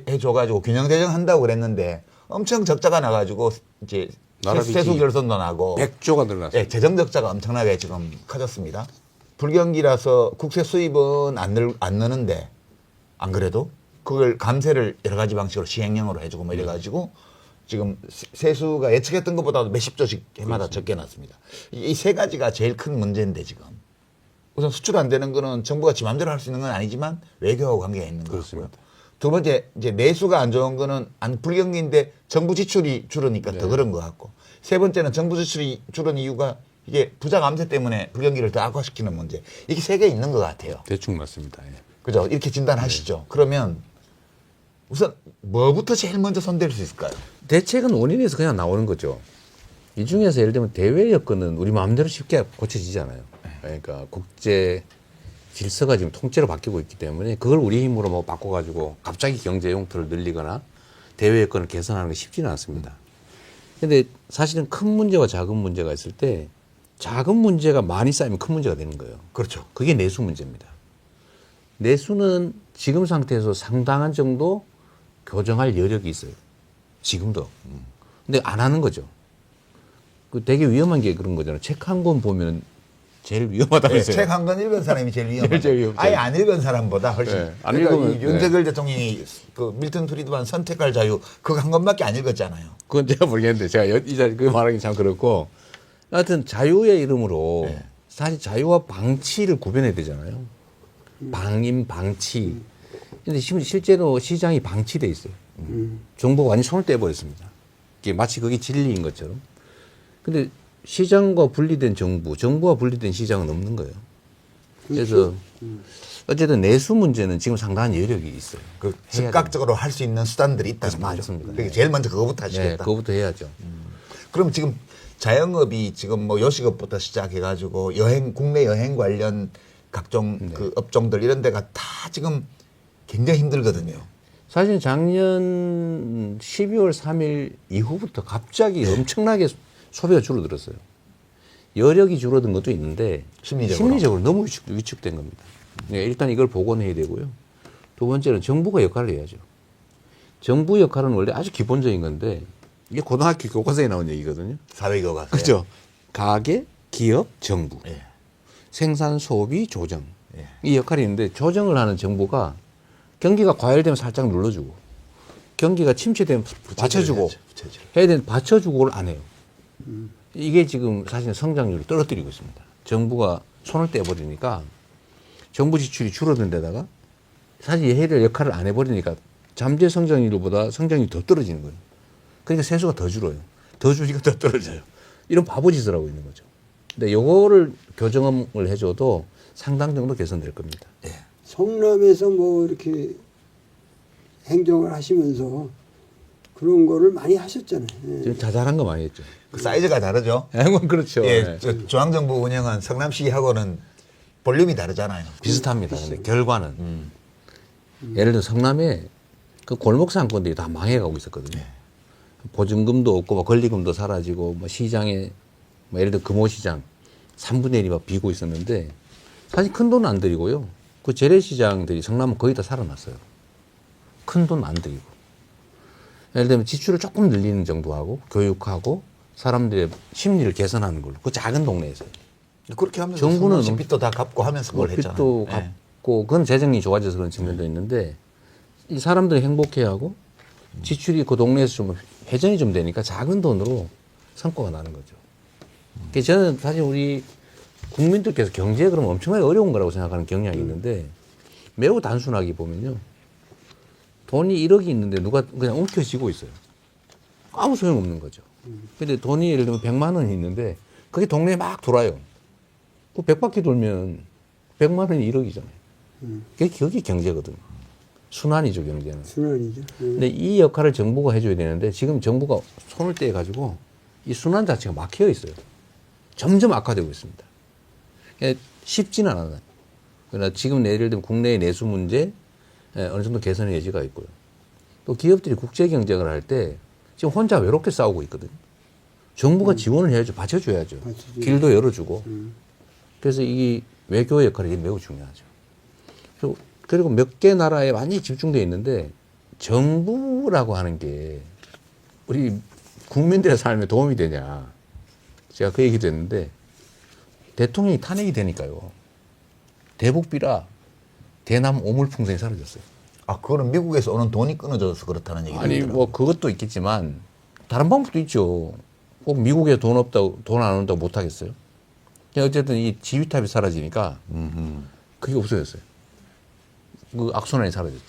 [SPEAKER 1] 해줘가지고 균형 재정한다고 그랬는데 엄청 적자가 나가지고 이제
[SPEAKER 3] 나라 빚이
[SPEAKER 1] 세수 결손도 나고
[SPEAKER 3] 100조가 늘어났어요.
[SPEAKER 1] 예, 재정 적자가 엄청나게 지금 커졌습니다. 불경기라서 국세 수입은 안 느는데 안 그래도 그걸 감세를 여러 가지 방식으로 시행령으로 해주고 뭐 이래가지고 지금 세수가 예측했던 것보다도 몇십 조씩 해마다 적게 났습니다. 이 세 가지가 제일 큰 문제인데 지금 우선 수출 안 되는 거는 정부가 지 맘대로 할 수 있는 건 아니지만 외교하고 관계가 있는 것 같고요.
[SPEAKER 3] 그렇습니다.
[SPEAKER 1] 두 번째 이제 내수가 안 좋은 거는 불경기인데 정부 지출이 줄으니까 더 그런 것 같고 세 번째는 정부 지출이 줄은 이유가 이게 부자 감세 때문에 불경기를 더 악화시키는 문제 이게 세 개 있는 것 같아요.
[SPEAKER 3] 대충 맞습니다. 예.
[SPEAKER 1] 그죠? 이렇게 진단하시죠. 그러면 우선 뭐부터 제일 먼저 손댈 수 있을까요?
[SPEAKER 3] 대책은 원인에서 그냥 나오는 거죠. 이 중에서 예를 들면 대외 여건은 우리 마음대로 쉽게 고쳐지지 않아요. 그러니까 국제 질서가 지금 통째로 바뀌고 있기 때문에 그걸 우리 힘으로 뭐 바꿔가지고 갑자기 경제 용토를 늘리거나 대외 여건을 개선하는 게 쉽지는 않습니다. 근데 사실은 큰 문제와 작은 문제가 있을 때 작은 문제가 많이 쌓이면 큰 문제가 되는 거예요.
[SPEAKER 1] 그렇죠.
[SPEAKER 3] 그게 내수 문제입니다. 내수는 지금 상태에서 상당한 정도 교정할 여력이 있어요. 지금도. 근데 안 하는 거죠. 그 되게 위험한 게 그런 거잖아요. 책 한 권 보면 제일 위험하다면서요.
[SPEAKER 1] 책 한 권 읽은 사람이 제일 위험하다.
[SPEAKER 3] 제일 위험하죠.
[SPEAKER 1] 아예 안 읽은 사람보다 훨씬.
[SPEAKER 3] 네, 안
[SPEAKER 1] 그러니까
[SPEAKER 3] 읽으면,
[SPEAKER 1] 이 윤석열 대통령이 그 밀턴 프리드만 선택할 자유 그거 한 권밖에 안 읽었잖아요.
[SPEAKER 3] 그건 제가 모르겠는데 제가 이 자리 그 말하기 참 그렇고 하여튼 자유의 이름으로
[SPEAKER 1] 네.
[SPEAKER 3] 사실 자유와 방치를 구별해야 되잖아요. 방임, 방치. 근데 실제로 시장이 방치돼 있어요. 정부가 완전히 손을 떼버렸습니다. 이게 마치 그게 진리인 것처럼. 근데 시장과 분리된 정부, 정부와 분리된 시장은 없는 거예요. 그래서 어쨌든 내수 문제는 지금 상당한 여력이 있어요.
[SPEAKER 1] 그
[SPEAKER 3] 해야
[SPEAKER 1] 즉각적으로 할 수 있는 수단들이 있다는 거죠.
[SPEAKER 3] 맞습니다.
[SPEAKER 1] 그러니까 제일 먼저 그거부터
[SPEAKER 3] 네,
[SPEAKER 1] 하시겠다.
[SPEAKER 3] 그거부터 해야죠.
[SPEAKER 1] 그럼 지금 자영업이 지금 뭐 요식업부터 시작해가지고 국내 여행 관련 각종 그 업종들 이런 데가 다 지금 굉장히 힘들거든요.
[SPEAKER 3] 사실 작년 12월 3일 이후부터 갑자기 엄청나게 소비가 줄어들었어요. 여력이 줄어든 것도 있는데
[SPEAKER 1] 심리적으로.
[SPEAKER 3] 너무 위축된 겁니다. 네, 일단 이걸 복원해야 되고요. 두 번째는 정부가 역할을 해야죠. 정부 역할은 원래 아주 기본적인 건데 이게 고등학교 교과서에 나온 얘기거든요.
[SPEAKER 1] 사회교과서.
[SPEAKER 3] 그렇죠. 가계, 기업, 정부.
[SPEAKER 1] 예.
[SPEAKER 3] 생산, 소비, 조정.
[SPEAKER 1] 예.
[SPEAKER 3] 이 역할이 있는데 조정을 하는 정부가 경기가 과열되면 살짝 눌러주고 경기가 침체되면 받쳐주고
[SPEAKER 1] 부채질.
[SPEAKER 3] 해야 되는 받쳐주고를 안 해요. 이게 지금 사실 성장률을 떨어뜨리고 있습니다. 정부가 손을 떼버리니까 정부 지출이 줄어든 데다가 사실 해야 될 역할을 안 해버리니까 잠재 성장률보다 성장률이 더 떨어지는 거예요. 그러니까 세수가 더 줄어요. 더 줄이니까 더 떨어져요. 이런 바보짓을 하고 있는 거죠. 근데 요거를 교정을 해줘도 상당 정도 개선될 겁니다.
[SPEAKER 1] 예.
[SPEAKER 2] 성남에서 뭐 이렇게 행정을 하시면서 그런 거를 많이 하셨잖아요. 예.
[SPEAKER 3] 지금 자잘한 거 많이 했죠.
[SPEAKER 1] 그 사이즈가 다르죠.
[SPEAKER 3] 그렇죠.
[SPEAKER 1] 예,
[SPEAKER 3] 네.
[SPEAKER 1] 중앙정부 운영한 성남시하고는 볼륨이 다르잖아요.
[SPEAKER 3] 비슷합니다. 근데 결과는 예를 들어 성남에 그 골목 상권들이 다 망해가고 있었거든요. 보증금도 없고 뭐 권리금도 사라지고 뭐 시장에 뭐 예를 들어 금호시장 3분의 1이 막 비고 있었는데 사실 큰 돈은 안 들이고요. 그 재래시장들이 성남은 거의 다 살아났어요. 큰 돈 안 들이고. 예를 들면 지출을 조금 늘리는 정도 하고 교육하고 사람들의 심리를 개선하는 걸로 그 작은 동네에서
[SPEAKER 1] 그렇게 하면서
[SPEAKER 3] 정부는
[SPEAKER 1] 성남시 빚도 다 갚고 하면서 그걸 했잖아요.
[SPEAKER 3] 빚도
[SPEAKER 1] 예.
[SPEAKER 3] 갚고 그건 재정이 좋아져서 그런 측면도 있는데 이 사람들이 행복해하고 지출이 그 동네에서 좀 회전이 좀 되니까 작은 돈으로 성과가 나는 거죠. 그래서 저는 사실 우리 국민들께서 경제에 그러면 엄청나게 어려운 거라고 생각하는 경향이 있는데 매우 단순하게 보면요. 돈이 1억이 있는데 누가 그냥 움켜쥐고 있어요. 아무 소용없는 거죠. 근데 돈이 예를 들면 100만 원이 있는데 그게 동네에 막 돌아요. 그 100바퀴 돌면 100만 원이 1억이잖아요. 그게 경제거든요. 순환이죠, 경제는.
[SPEAKER 2] 순환이죠.
[SPEAKER 3] 근데 이 역할을 정부가 해줘야 되는데 지금 정부가 손을 떼가지고 이 순환 자체가 막혀 있어요. 점점 악화되고 있습니다. 쉽지는 않아요. 그러나 지금 예를 들면 국내의 내수 문제 어느 정도 개선의 여지가 있고요. 또 기업들이 국제 경쟁을 할 때 지금 혼자 외롭게 싸우고 있거든요. 정부가 지원을 해야죠. 받쳐줘야죠. 길도 열어주고. 그래서 이 외교의 역할이 매우 중요하죠. 그리고 몇 개 나라에 많이 집중되어 있는데 정부라고 하는 게 우리 국민들의 삶에 도움이 되냐. 제가 그 얘기도 했는데 대통령이 탄핵이 되니까요. 대북비라 대남 오물풍선이 사라졌어요.
[SPEAKER 1] 아, 그거는 미국에서 오는 돈이 끊어져서 그렇다는 얘기죠.
[SPEAKER 3] 아니 뭐 그것도 있겠지만 다른 방법도 있죠. 꼭 미국에 돈 없다고 돈 안 온다고 못 하겠어요. 어쨌든 이 지휘탑이 사라지니까 그게 없어졌어요. 그 악순환이 사라졌죠.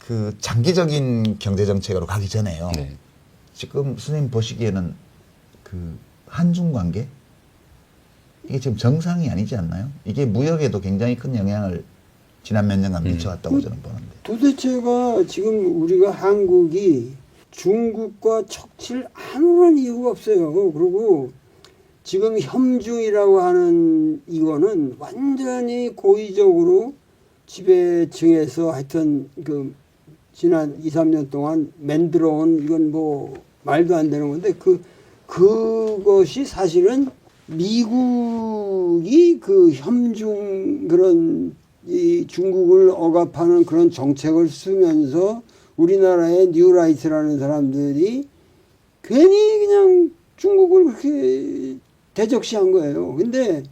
[SPEAKER 1] 그 장기적인 경제 정책으로 가기 전에요.
[SPEAKER 3] 네.
[SPEAKER 1] 지금 스님 보시기에는 그 한중 관계 이게 지금 정상이 아니지 않나요? 이게 무역에도 굉장히 큰 영향을 지난 몇 년간 미쳐왔다고 저는 보는데.
[SPEAKER 2] 도대체가 지금 우리가 한국이 중국과 척칠 아무런 이유가 없어요. 그리고 지금 협중이라고 하는 이거는 완전히 고의적으로 지배층에서 하여튼 그 지난 2, 3년 동안 만들어온 이건 뭐 말도 안 되는 건데 그것이 사실은 미국이 그 협중 그런 이 중국을 억압하는 그런 정책을 쓰면서 우리나라의 뉴라이트라는 사람들이 괜히 그냥 중국을 그렇게 대적시한 거예요. 근데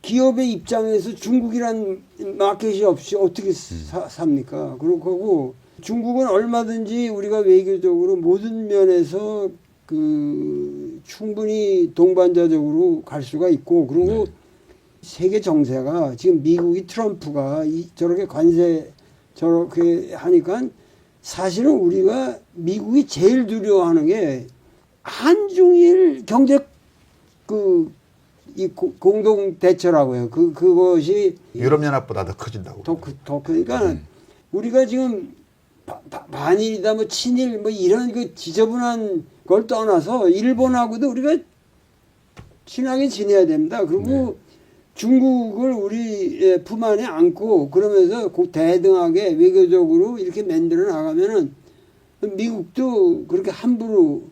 [SPEAKER 2] 기업의 입장에서 중국이란 마켓이 없이 어떻게 삽니까? 그렇고 중국은 얼마든지 우리가 외교적으로 모든 면에서 그 충분히 동반자적으로 갈 수가 있고 그리고 세계 정세가 지금 미국이 트럼프가 저렇게 관세 저렇게 하니까 사실은 우리가 미국이 제일 두려워하는 게 한중일 경제 이 공동 대처라고 해요. 그것이
[SPEAKER 1] 유럽연합보다 더 커진다고.
[SPEAKER 2] 더 그러니까 우리가 지금 반일이다 뭐 친일 뭐 이런 그 지저분한 걸 떠나서 일본하고도 우리가 친하게 지내야 됩니다. 그리고 중국을 우리 품 안에 안고 그러면서 대등하게 외교적으로 이렇게 만들어 나가면은 미국도 그렇게 함부로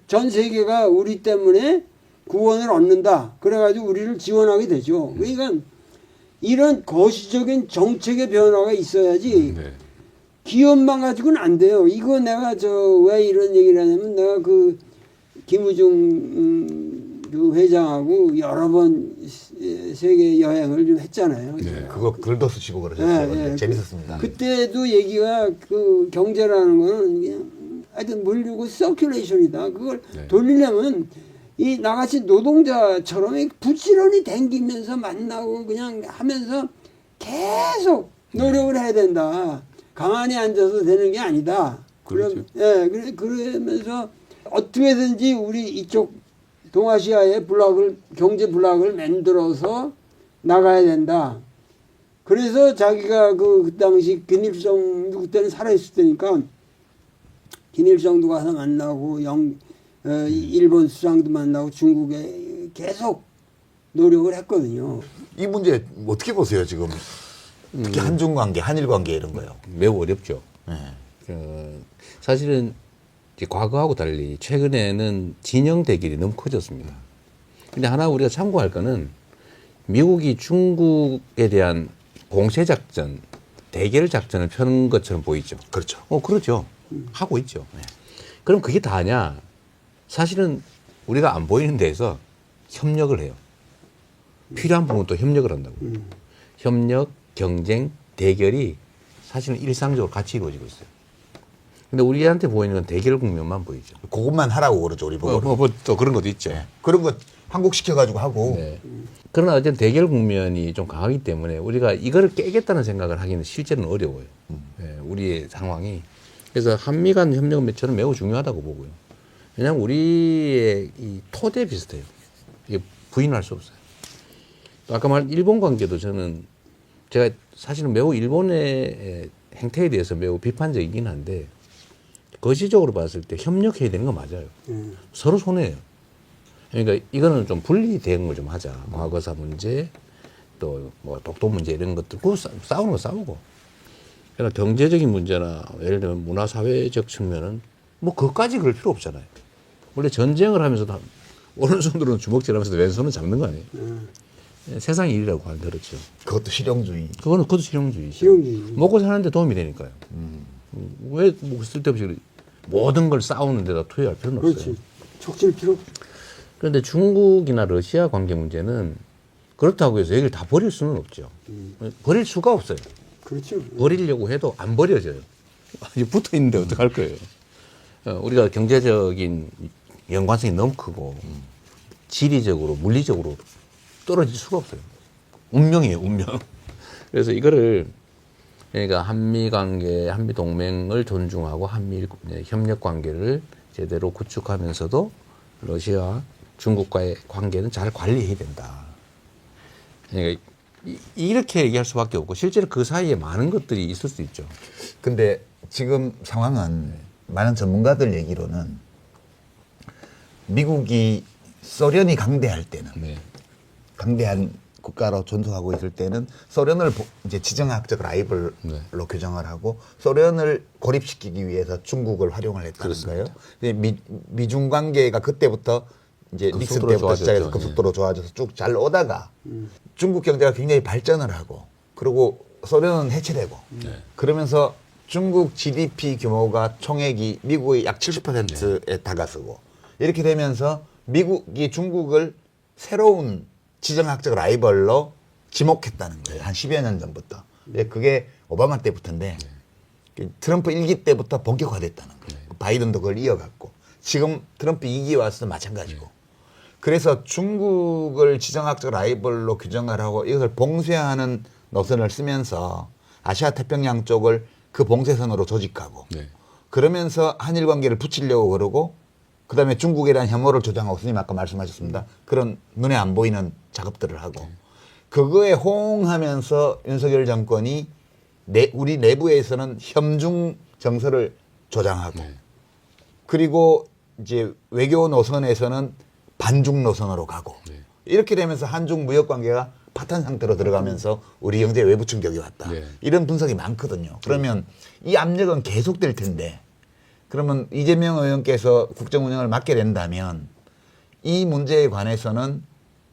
[SPEAKER 2] 전 세계가 우리 때문에 구원을 얻는다. 그래가지고 우리를 지원하게 되죠. 그러니까 이런 거시적인 정책의 변화가 있어야지 기업만 가지고는 안 돼요. 이거 내가 왜 이런 얘기를 하냐면 내가 그 김우중 그 회장하고 여러 번 세계 여행을 좀 했잖아요.
[SPEAKER 1] 그거 글도 쓰시고 그러셨어요. 재밌었습니다.
[SPEAKER 2] 그때도 얘기가 그 경제라는 거는 그냥 하여튼 물리고 서큘레이션이다. 그걸 돌리려면 이 나같이 노동자처럼 부지런히 댕기면서 만나고 그냥 하면서 계속 노력을 해야 된다. 가만히 앉아서 되는 게 아니다.
[SPEAKER 3] 그렇죠.
[SPEAKER 2] 그러면서 어떻게든지 우리 이쪽 동아시아의 경제 블록을 만들어서 나가야 된다. 그래서 자기가 그 당시 김일성도 그때는 살아있을 때니까 김일성도 가서 만나고 일본 수장도 만나고 중국에 계속 노력을 했거든요.
[SPEAKER 1] 이 문제 어떻게 보세요 지금? 특히 한중 관계, 한일 관계 이런 거요.
[SPEAKER 3] 매우 어렵죠.
[SPEAKER 1] 네.
[SPEAKER 3] 사실은 이제 과거하고 달리 최근에는 진영 대결이 너무 커졌습니다. 근데 하나 우리가 참고할 거는 미국이 중국에 대한 공세 작전, 대결 작전을 펴는 것처럼 보이죠.
[SPEAKER 1] 그렇죠.
[SPEAKER 3] 그렇죠. 하고 있죠. 네. 그럼 그게 다냐? 사실은 우리가 안 보이는 데에서 협력을 해요. 필요한 부분은 또 협력을 한다고. 협력, 경쟁, 대결이 사실은 일상적으로 같이 이루어지고 있어요. 근데 우리한테 보이는 건 대결 국면만 보이죠.
[SPEAKER 1] 그것만 하라고 그러죠 우리 보고.
[SPEAKER 3] 또 그런 것도 있죠.
[SPEAKER 1] 네. 그런 거 한국시켜가지고 하고.
[SPEAKER 3] 네. 그러나 어쨌든 대결 국면이 좀 강하기 때문에 우리가 이거를 깨겠다는 생각을 하기는 실제로는 어려워요. 네, 우리의 상황이. 그래서 한미 간 협력은 저는 매우 중요하다고 보고요. 왜냐하면 우리의 이 토대 비슷해요. 이게 부인할 수 없어요. 또 아까 말한 일본 관계도 저는 제가 사실은 매우 일본의 행태에 대해서 매우 비판적이긴 한데 거시적으로 봤을 때 협력해야 되는 거 맞아요. 서로 손해예요. 그러니까 이거는 좀 분리 대응을 좀 하자. 과거사 문제, 또 뭐 독도 문제 이런 것들, 그 싸우는 거 싸우고. 그러니까 경제적인 문제나 예를 들면 문화사회적 측면은 뭐 그것까지 그럴 필요 없잖아요. 원래 전쟁을 하면서도 오른손으로는 주먹질하면서도 왼손은 잡는 거 아니에요. 세상 일이라고 하는 그렇죠.
[SPEAKER 1] 그것도 실용주의.
[SPEAKER 3] 그것도 실용주의죠.
[SPEAKER 2] 실용주의.
[SPEAKER 3] 먹고 사는데 도움이 되니까요. 왜 뭐 쓸데없이 모든 걸 싸우는 데다 투여할 필요는 없어요.
[SPEAKER 2] 그렇지. 척질 필요 없어.
[SPEAKER 3] 그런데 중국이나 러시아 관계 문제는 그렇다고 해서 여기를 다 버릴 수는 없죠. 버릴 수가 없어요.
[SPEAKER 2] 그렇죠.
[SPEAKER 3] 버리려고 해도 안 버려져요. 아직 붙어 있는데 어떡할 거예요. 우리가 경제적인 연관성이 너무 크고 지리적으로 물리적으로 떨어질 수가 없어요. 운명이에요, 운명. 그래서 이거를 그러니까 한미 관계, 한미 동맹을 존중하고 한미 협력 관계를 제대로 구축하면서도 러시아, 중국과의 관계는 잘 관리해야 된다. 그러니까 이렇게 얘기할 수밖에 없고 실제로 그 사이에 많은 것들이 있을 수 있죠.
[SPEAKER 1] 근데 지금 상황은 많은 전문가들 얘기로는 미국이 소련이 강대할 때는
[SPEAKER 3] 네.
[SPEAKER 1] 강대한 국가로 존속하고 있을 때는 소련을 이제 지정학적 라이벌로
[SPEAKER 3] 네.
[SPEAKER 1] 규정을 하고 소련을 고립시키기 위해서 중국을 활용을 했다는 거예요. 근데 미중 관계가 그때부터 이제 닉슨
[SPEAKER 3] 급속도로
[SPEAKER 1] 때부터 시작해서
[SPEAKER 3] 좋아졌죠.
[SPEAKER 1] 급속도로 좋아져서 쭉 잘 오다가 중국 경제가 굉장히 발전을 하고 그리고 소련은 해체되고 그러면서 중국 GDP 규모가 총액이 미국의 약 70%에 다가서고 이렇게 되면서 미국이 중국을 새로운 지정학적 라이벌로 지목했다는 거예요. 한 10여 년 전부터. 근데 그게 오바마 때부터인데 트럼프 1기 때부터 본격화됐다는 거예요. 바이든도 그걸 이어갔고 지금 트럼프 2기 와서도 마찬가지고. 그래서 중국을 지정학적 라이벌로 규정을 하고 이것을 봉쇄하는 노선을 쓰면서 아시아 태평양 쪽을 그 봉쇄선으로 조직하고 그러면서 한일 관계를 붙이려고 그러고 그다음에 중국에 대한 혐오를 조장하고 스님 아까 말씀하셨습니다. 그런 눈에 안 보이는 작업들을 하고 그거에 호응하면서 윤석열 정권이 우리 내부에서는 협중 정서를 조장하고 그리고 이제 외교 노선에서는 반중 노선으로 가고 이렇게 되면서 한중 무역 관계가 파탄 상태로 들어가면서 우리 경제에 외부 충격이 왔다. 이런 분석이 많거든요. 그러면 이 압력은 계속될 텐데 그러면 이재명 의원께서 국정 운영을 맡게 된다면 이 문제에 관해서는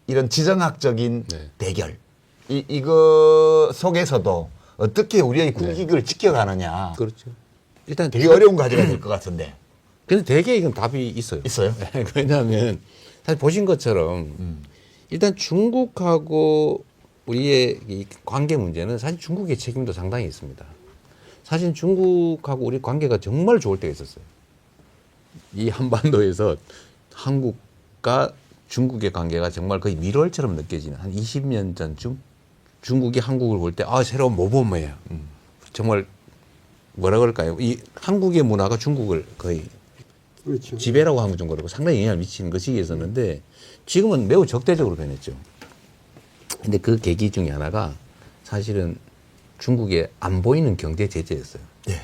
[SPEAKER 1] 이런 지정학적인 대결 이거 속에서도 어떻게 우리의 국익을 지켜가느냐.
[SPEAKER 3] 그렇죠. 일단
[SPEAKER 1] 되게 어려운 과제가 될 것 같은데.
[SPEAKER 3] 근데 되게 이건 답이 있어요.
[SPEAKER 1] 있어요?
[SPEAKER 3] 왜냐하면 사실 보신 것처럼 일단 중국하고 우리의 이 관계 문제는 사실 중국의 책임도 상당히 있습니다. 사실 중국하고 우리 관계가 정말 좋을 때가 있었어요. 이 한반도에서 한국과 중국의 관계가 정말 거의 밀월처럼 느껴지는 한 20년 전쯤 중국이 한국을 볼 때 새로운 모범이야. 정말 뭐라 그럴까요? 이 한국의 문화가 중국을 거의
[SPEAKER 2] 그렇죠.
[SPEAKER 3] 지배라고 하는 좀 그렇고 상당히 영향을 미치는 그 시기였었는데 지금은 매우 적대적으로 변했죠. 근데 그 계기 중에 하나가 사실은 중국의 안 보이는 경제 제재였어요.
[SPEAKER 1] 예.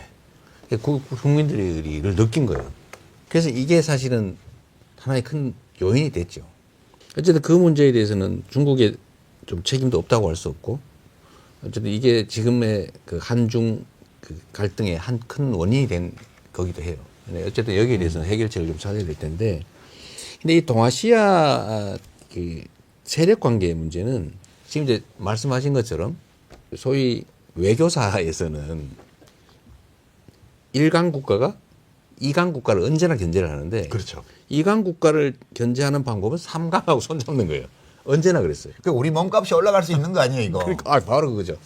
[SPEAKER 3] 국민들이 이걸 느낀 거예요. 그래서 이게 사실은 하나의 큰 요인이 됐죠. 어쨌든 그 문제에 대해서는 중국의 좀 책임도 없다고 할 수 없고, 어쨌든 이게 지금의 그 한중 그 갈등의 한 큰 원인이 된 거기도 해요. 근데 어쨌든 여기에 대해서는 해결책을 좀 찾아야 될 텐데, 근데 이 동아시아 그 세력 관계의 문제는 지금 이제 말씀하신 것처럼 소위 외교사에서는 1강 국가가 2강 국가를 언제나 견제를 하는데,
[SPEAKER 1] 그렇죠.
[SPEAKER 3] 2강 국가를 견제하는 방법은 3강하고 손잡는 거예요. 언제나 그랬어요.
[SPEAKER 1] 그 우리 몸값이 올라갈 수 있는 거 아니에요, 이거?
[SPEAKER 3] 그러니까 바로 그거죠.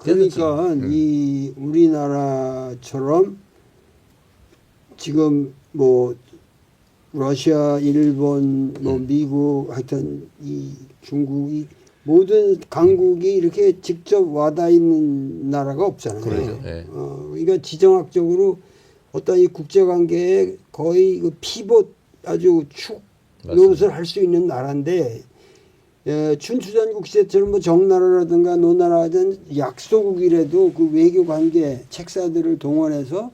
[SPEAKER 2] 그러니까 이 우리나라처럼 지금 뭐 러시아, 일본, 뭐 미국, 하여튼 이 중국, 이 모든 강국이 이렇게 직접 와닿아 있는 나라가 없잖아요.
[SPEAKER 3] 그러죠. 예.
[SPEAKER 2] 그러니까 지정학적으로 어떤 이 국제관계에 거의 그 피봇 아주 축 노릇을 할 수 있는 나라인데, 춘추전국 시대처럼 뭐 정나라라든가 노나라든 약소국이라도 그 외교관계 책사들을 동원해서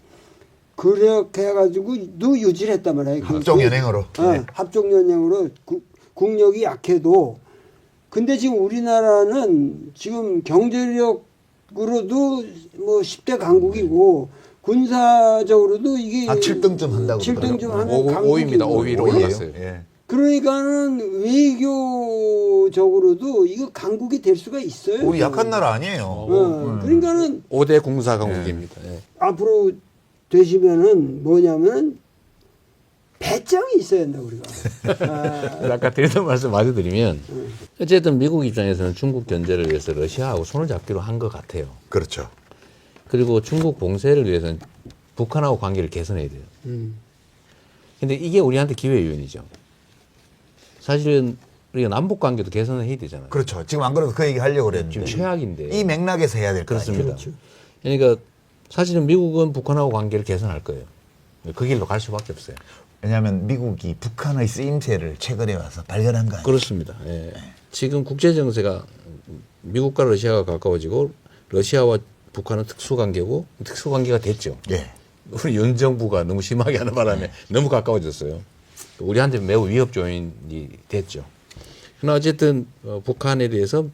[SPEAKER 2] 그렇게 해가지고도 유지를 했단 말이에요.
[SPEAKER 1] 합종연행으로. 네.
[SPEAKER 2] 합종연행으로 국력이 약해도. 근데 지금 우리나라는 지금 경제력으로도 뭐 10대 강국이고 군사적으로도 이게
[SPEAKER 1] 7등쯤 한다고
[SPEAKER 2] 7등쯤 하는
[SPEAKER 3] 5위입니다. 5위로
[SPEAKER 1] 오히려?
[SPEAKER 3] 올랐어요.
[SPEAKER 1] 예.
[SPEAKER 2] 그러니까는 외교적으로도 이거 강국이 될 수가 있어요.
[SPEAKER 1] 우리 약한 나라 아니에요.
[SPEAKER 2] 그러니까는
[SPEAKER 3] 5대 공사 강국입니다. 예.
[SPEAKER 2] 앞으로 되시면은 뭐냐면 배짱이 있어야 된다 우리가.
[SPEAKER 3] 아까 드렸던 말씀 마저 드리면 어쨌든 미국 입장에서는 중국 견제를 위해서 러시아하고 손을 잡기로 한 것 같아요.
[SPEAKER 1] 그렇죠.
[SPEAKER 3] 그리고 중국 봉쇄를 위해서는 북한하고 관계를 개선해야 돼요. 근데 이게 우리한테 기회 요인이죠. 사실은 우리가 남북 관계도 개선을 해야 되잖아요.
[SPEAKER 1] 그렇죠. 지금 안 그래도 그 얘기 하려고 그랬는데.
[SPEAKER 3] 지금 최악인데.
[SPEAKER 1] 이 맥락에서 해야 될 거
[SPEAKER 3] 그렇습니다.
[SPEAKER 1] 아니에요.
[SPEAKER 2] 그렇죠.
[SPEAKER 3] 그러니까 사실은 미국은 북한하고 관계를 개선할 거예요. 그 길로 갈 수밖에 없어요.
[SPEAKER 1] 왜냐하면 미국이 북한의 쓰임새를 최근에 와서 발견한 거 아니에요.
[SPEAKER 3] 그렇습니다. 예. 지금 국제 정세가 미국과 러시아가 가까워지고 러시아와 북한은 특수관계고 특수관계가 됐죠.
[SPEAKER 1] 예.
[SPEAKER 3] 우리 윤 정부가 너무 심하게 하는 바람에 너무 가까워졌어요. 우리한테 매우 위협 요인이 됐죠. 그러나 어쨌든 북한에 대해서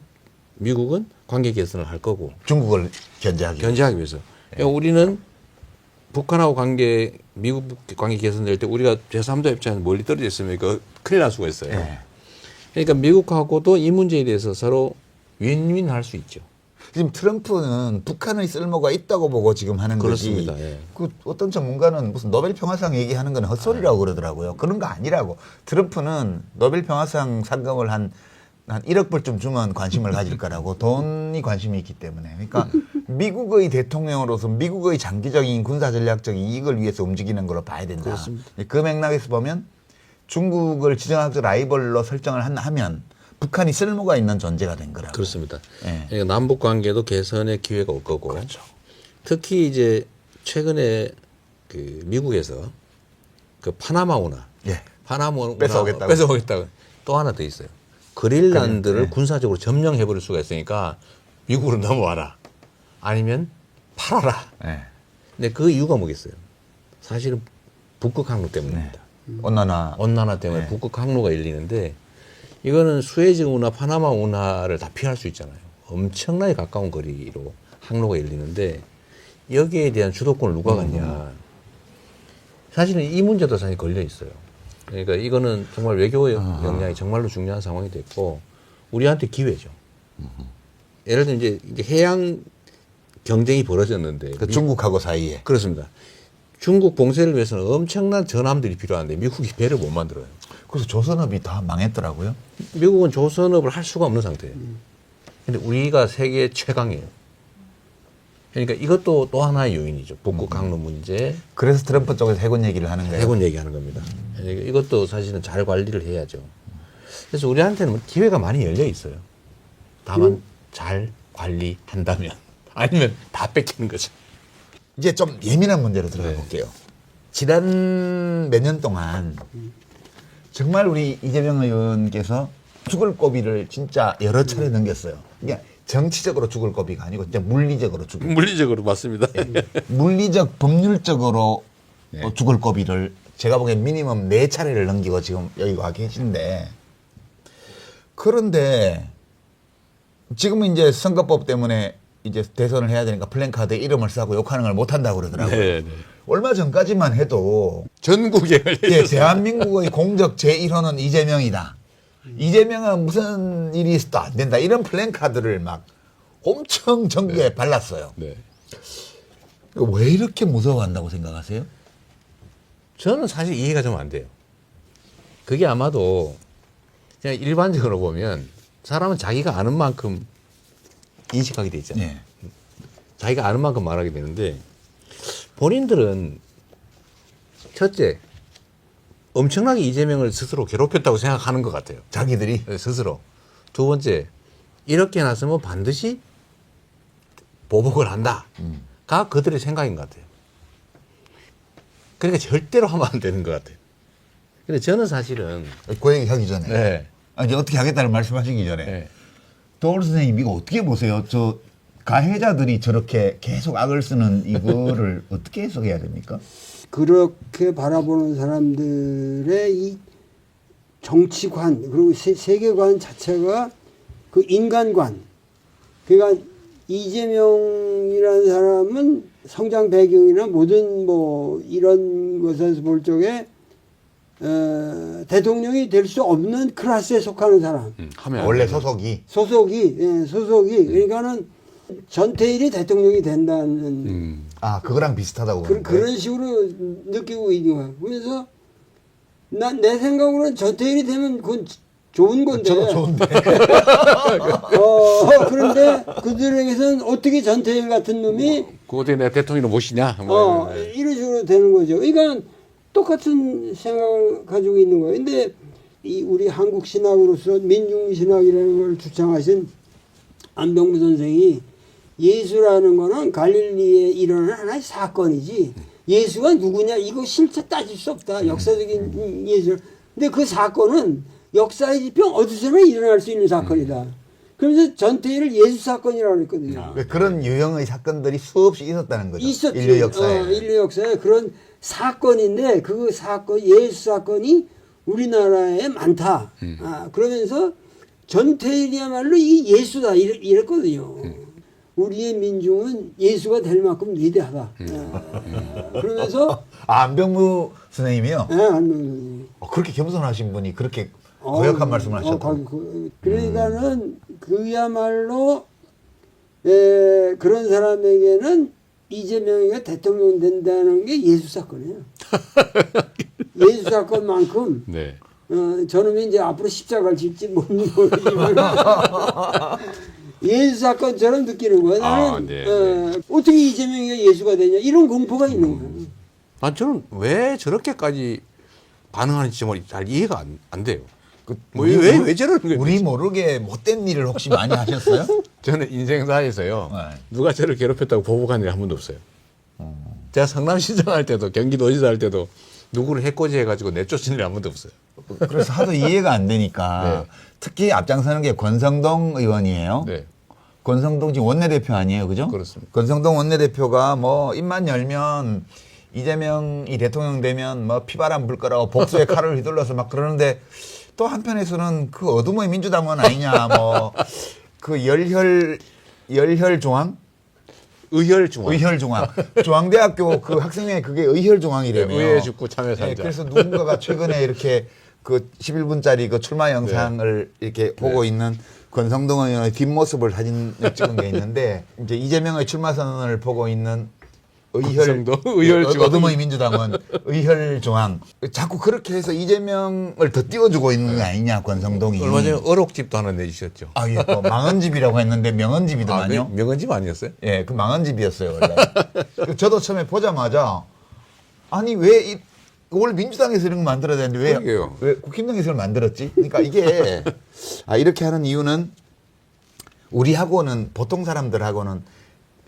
[SPEAKER 3] 미국은 관계 개선을 할 거고
[SPEAKER 1] 중국을 견제하기.
[SPEAKER 3] 견제하기 위해서. 그러니까 우리는 북한하고 미국 관계 개선될 때 우리가 제3도 입장에서 멀리 떨어져 있으면 이거 큰일 날 수가 있어요.
[SPEAKER 1] 예.
[SPEAKER 3] 그러니까 미국하고도 이 문제에 대해서 서로 윈윈 할 수 있죠.
[SPEAKER 1] 지금 트럼프는 북한의 쓸모가 있다고 보고 지금 하는
[SPEAKER 3] 그렇습니다.
[SPEAKER 1] 거지.
[SPEAKER 3] 예.
[SPEAKER 1] 그 어떤 전문가는 무슨 노벨 평화상 얘기하는 건 헛소리라고 그러더라고요. 그런 거 아니라고. 트럼프는 노벨 평화상 상금을 한 1억 불쯤 주면 관심을 가질 거라고. 돈이 관심이 있기 때문에. 그러니까 미국의 대통령으로서 미국의 장기적인 군사 전략적인 이익을 위해서 움직이는 걸로 봐야 된다.
[SPEAKER 3] 그렇습니다.
[SPEAKER 1] 그 맥락에서 보면 중국을 지정학적 라이벌로 설정을 하면 북한이 쓸모가 있는 존재가 된 거라고.
[SPEAKER 3] 그렇습니다.
[SPEAKER 1] 예.
[SPEAKER 3] 그러니까 남북 관계도 개선의 기회가 올 거고.
[SPEAKER 1] 그렇죠.
[SPEAKER 3] 특히 이제 최근에 그 미국에서 그 파나마 운하,
[SPEAKER 1] 예.
[SPEAKER 3] 파나마 운하
[SPEAKER 1] 뺏어오겠다고.
[SPEAKER 3] 또 하나 더 있어요. 그린란드를
[SPEAKER 1] 네.
[SPEAKER 3] 군사적으로 점령해버릴 수가 있으니까 미국으로 넘어와라. 아니면 팔아라.
[SPEAKER 1] 예.
[SPEAKER 3] 근데 그 이유가 뭐겠어요? 사실은 북극 항로 때문입니다.
[SPEAKER 1] 온난화
[SPEAKER 3] 때문에
[SPEAKER 1] 네.
[SPEAKER 3] 북극 항로가 열리는데 이거는 수에즈 운하, 파나마 운하를 다 피할 수 있잖아요. 엄청나게 가까운 거리로 항로가 열리는데 여기에 대한 주도권을 누가 갖냐. 사실은 이 문제도 사실 걸려 있어요. 그러니까 이거는 정말 외교 역량이 정말로 중요한 상황이 됐고 우리한테 기회죠. 예를 들면 이제 해양 경쟁이 벌어졌는데
[SPEAKER 1] 그 중국하고 사이에.
[SPEAKER 3] 그렇습니다. 중국 봉쇄를 위해서는 엄청난 전함들이 필요한데 미국이 배를 못 만들어요.
[SPEAKER 1] 그래서 조선업이 다 망했더라고요.
[SPEAKER 3] 미국은 조선업을 할 수가 없는 상태예요. 근데 우리가 세계 최강이에요. 그러니까 이것도 또 하나의 요인이죠. 북극 항로 문제,
[SPEAKER 1] 그래서 트럼프 쪽에서 해군 얘기를 하는 거예요.
[SPEAKER 3] 해군 얘기하는 겁니다. 그러니까 이것도 사실은 잘 관리를 해야죠. 그래서 우리한테는 기회가 많이 열려 있어요. 다만 잘 관리한다면 아니면 다 뺏기는 거죠.
[SPEAKER 1] 이제 좀 예민한 문제로 들어가 볼게요. 지난 몇 년 동안 정말 우리 이재명 의원께서 죽을 고비를 진짜 여러 차례 넘겼어요. 그러니까 정치적으로 죽을 고비가 아니고 진짜 물리적으로 죽을
[SPEAKER 3] 물리적으로 맞습니다.
[SPEAKER 1] 물리적 법률적으로
[SPEAKER 3] 네.
[SPEAKER 1] 죽을 고비를 제가 보기엔 미니멈 4차례를 넘기고 지금 여기 와 계신데, 그런데 지금은 이제 선거법 때문에 이제 대선을 해야 되니까 플랜카드에 이름을 쓰고 욕하는 걸 못한다고 그러더라고요.
[SPEAKER 3] 네, 네.
[SPEAKER 1] 얼마 전까지만 해도
[SPEAKER 3] 전국에
[SPEAKER 1] 예, 대한민국의 공적 제1호는 이재명이다. 이재명은 무슨 일이 있어도 안 된다. 이런 플랜카드를 막 엄청 전국에 발랐어요.
[SPEAKER 3] 네.
[SPEAKER 1] 왜 이렇게 무서워한다고 생각하세요?
[SPEAKER 3] 저는 사실 이해가 좀 안 돼요. 그게 아마도 그냥 일반적으로 보면 사람은 자기가 아는 만큼 인식하게 돼 있잖아요.
[SPEAKER 1] 예.
[SPEAKER 3] 자기가 아는 만큼 말하게 되는데 본인들은 첫째 엄청나게 이재명을 스스로 괴롭혔다고 생각하는 것 같아요.
[SPEAKER 1] 자기들이
[SPEAKER 3] 스스로. 두 번째 이렇게 나서면 반드시 보복을 한다가 그들의 생각인 것 같아요. 그러니까 절대로 하면 안 되는 것 같아요. 근데 저는 사실은
[SPEAKER 1] 그 얘기 하기 전에
[SPEAKER 3] 네.
[SPEAKER 1] 이제 어떻게 하겠다는 말씀하시기 전에
[SPEAKER 3] 네.
[SPEAKER 1] 도울 선생님 이거 어떻게 보세요? 저 가해자들이 저렇게 계속 악을 쓰는 이거를 어떻게 해석해야 됩니까?
[SPEAKER 2] 그렇게 바라보는 사람들의 이 정치관 그리고 세계관 자체가 그 인간관. 그러니까 이재명이라는 사람은 성장 배경이나 모든 뭐 이런 것에서 볼 적에 대통령이 될 수 없는 클래스에 속하는 사람.
[SPEAKER 3] 하면 안
[SPEAKER 1] 원래
[SPEAKER 3] 돼요.
[SPEAKER 1] 소속이
[SPEAKER 2] 소속이 그러니까는 전태일이 대통령이 된다는
[SPEAKER 1] 그거랑 비슷하다고 보는 거예요?
[SPEAKER 2] 그런 식으로 느끼고 있는 거야. 그래서 내 생각으로는 전태일이 되면 그건 좋은 건데.
[SPEAKER 1] 저도 좋은데.
[SPEAKER 2] 그런데 그들에게서는 어떻게 전태일 같은 놈이
[SPEAKER 3] 그것에 내가 대통령을 모시냐? 뭐 이런, 네.
[SPEAKER 2] 이런 식으로 되는 거죠. 그러니까 똑같은 생각을 가지고 있는 거예요. 근데 이 우리 한국 신학으로서 민중신학이라는 걸 주창하신 안병무 선생이 예수라는 거는 갈릴리에 일어난 하나의 사건이지 예수가 누구냐 이거 실제 따질 수 없다. 역사적인 예수. 근데 그 사건은 역사의 지평 어디서나 일어날 수 있는 사건이다. 그러면서 전태일을 예수 사건이라고 했거든요.
[SPEAKER 1] 그런 유형의 사건들이 수없이 있었다는 거죠.
[SPEAKER 2] 있었지.
[SPEAKER 1] 인류 역사에.
[SPEAKER 2] 인류 역사에 그런 사건인데 그 사건 예수 사건이 우리나라에 많다. 그러면서 전태일이야말로 이 예수다 이랬거든요. 우리의 민중은 예수가 될 만큼 위대하다. 그러면서
[SPEAKER 1] 안병무 선생님이요?
[SPEAKER 2] 안병무
[SPEAKER 1] 그렇게 겸손하신 분이 그렇게 고약한 말씀을 하셨고.
[SPEAKER 2] 그러니까는 그야말로 그런 사람에게는 이재명이가 대통령 된다는 게 예수 사건이에요. 예수 사건만큼
[SPEAKER 3] 네.
[SPEAKER 2] 저놈이 이제 앞으로 십자가를 질지 모르지만 예수 사건처럼 느끼는 거야. 나는
[SPEAKER 3] 네.
[SPEAKER 2] 어떻게 이재명이가 예수가 되냐 이런 공포가 있는 거야.
[SPEAKER 3] 저는 왜 저렇게까지 반응하는지 정말 잘 이해가 안 돼요. 왜 저러는 거예요?
[SPEAKER 1] 우리 모르게 못된 일을 혹시 많이 하셨어요?
[SPEAKER 3] 저는 인생사에서요.
[SPEAKER 1] 네.
[SPEAKER 3] 누가 저를 괴롭혔다고 보복한 일이 한 번도 없어요. 제가 성남시장 할 때도 경기도지사 할 때도 누구를 해코지 해가지고 내쫓은 일이 한 번도 없어요.
[SPEAKER 1] 그래서 하도 이해가 안 되니까
[SPEAKER 3] 네.
[SPEAKER 1] 특히 앞장서는 게 권성동 의원이에요.
[SPEAKER 3] 네.
[SPEAKER 1] 권성동 지금 원내대표 아니에요, 그죠?
[SPEAKER 3] 그렇습니다.
[SPEAKER 1] 권성동 원내대표가 뭐 입만 열면 이재명이 대통령 되면 뭐 피바람 불 거라고 복수의 칼을 휘둘러서 막 그러는데 또 한편에서는 그 어둠의 민주당은 아니냐 뭐 그 열혈 중앙 의혈중앙 중앙대학교 그 학생회 그게 의혈중앙이래요.
[SPEAKER 3] 의회 죽고 참여사자.
[SPEAKER 1] 네, 그래서 누군가가 최근에 이렇게 그 11분짜리 그 출마 영상을 이렇게 보고 있는 권성동 의원의 뒷모습을 사진을 찍은 게 있는데 이제 이재명의 출마 선언을 보고 있는
[SPEAKER 3] 의혈중앙.
[SPEAKER 1] 어둠의 민주당은 의혈중앙 자꾸 그렇게 해서 이재명을 더 띄워주고 있는 게 아니냐 권성동이.
[SPEAKER 3] 얼마 전에 어록집도 하나 내주셨죠.
[SPEAKER 1] 예, 뭐 망언집이라고 했는데 명언집이더만요.
[SPEAKER 3] 명언집 아니었어요?
[SPEAKER 1] 예, 그 망언집이었어요 원래. 저도 처음에 보자마자 아니 왜 원래 민주당에서 이런 거 만들어야 되는데 왜 국힘당에서 이걸 만들었지? 그러니까 이게 이렇게 하는 이유는 우리하고는 보통 사람들하고는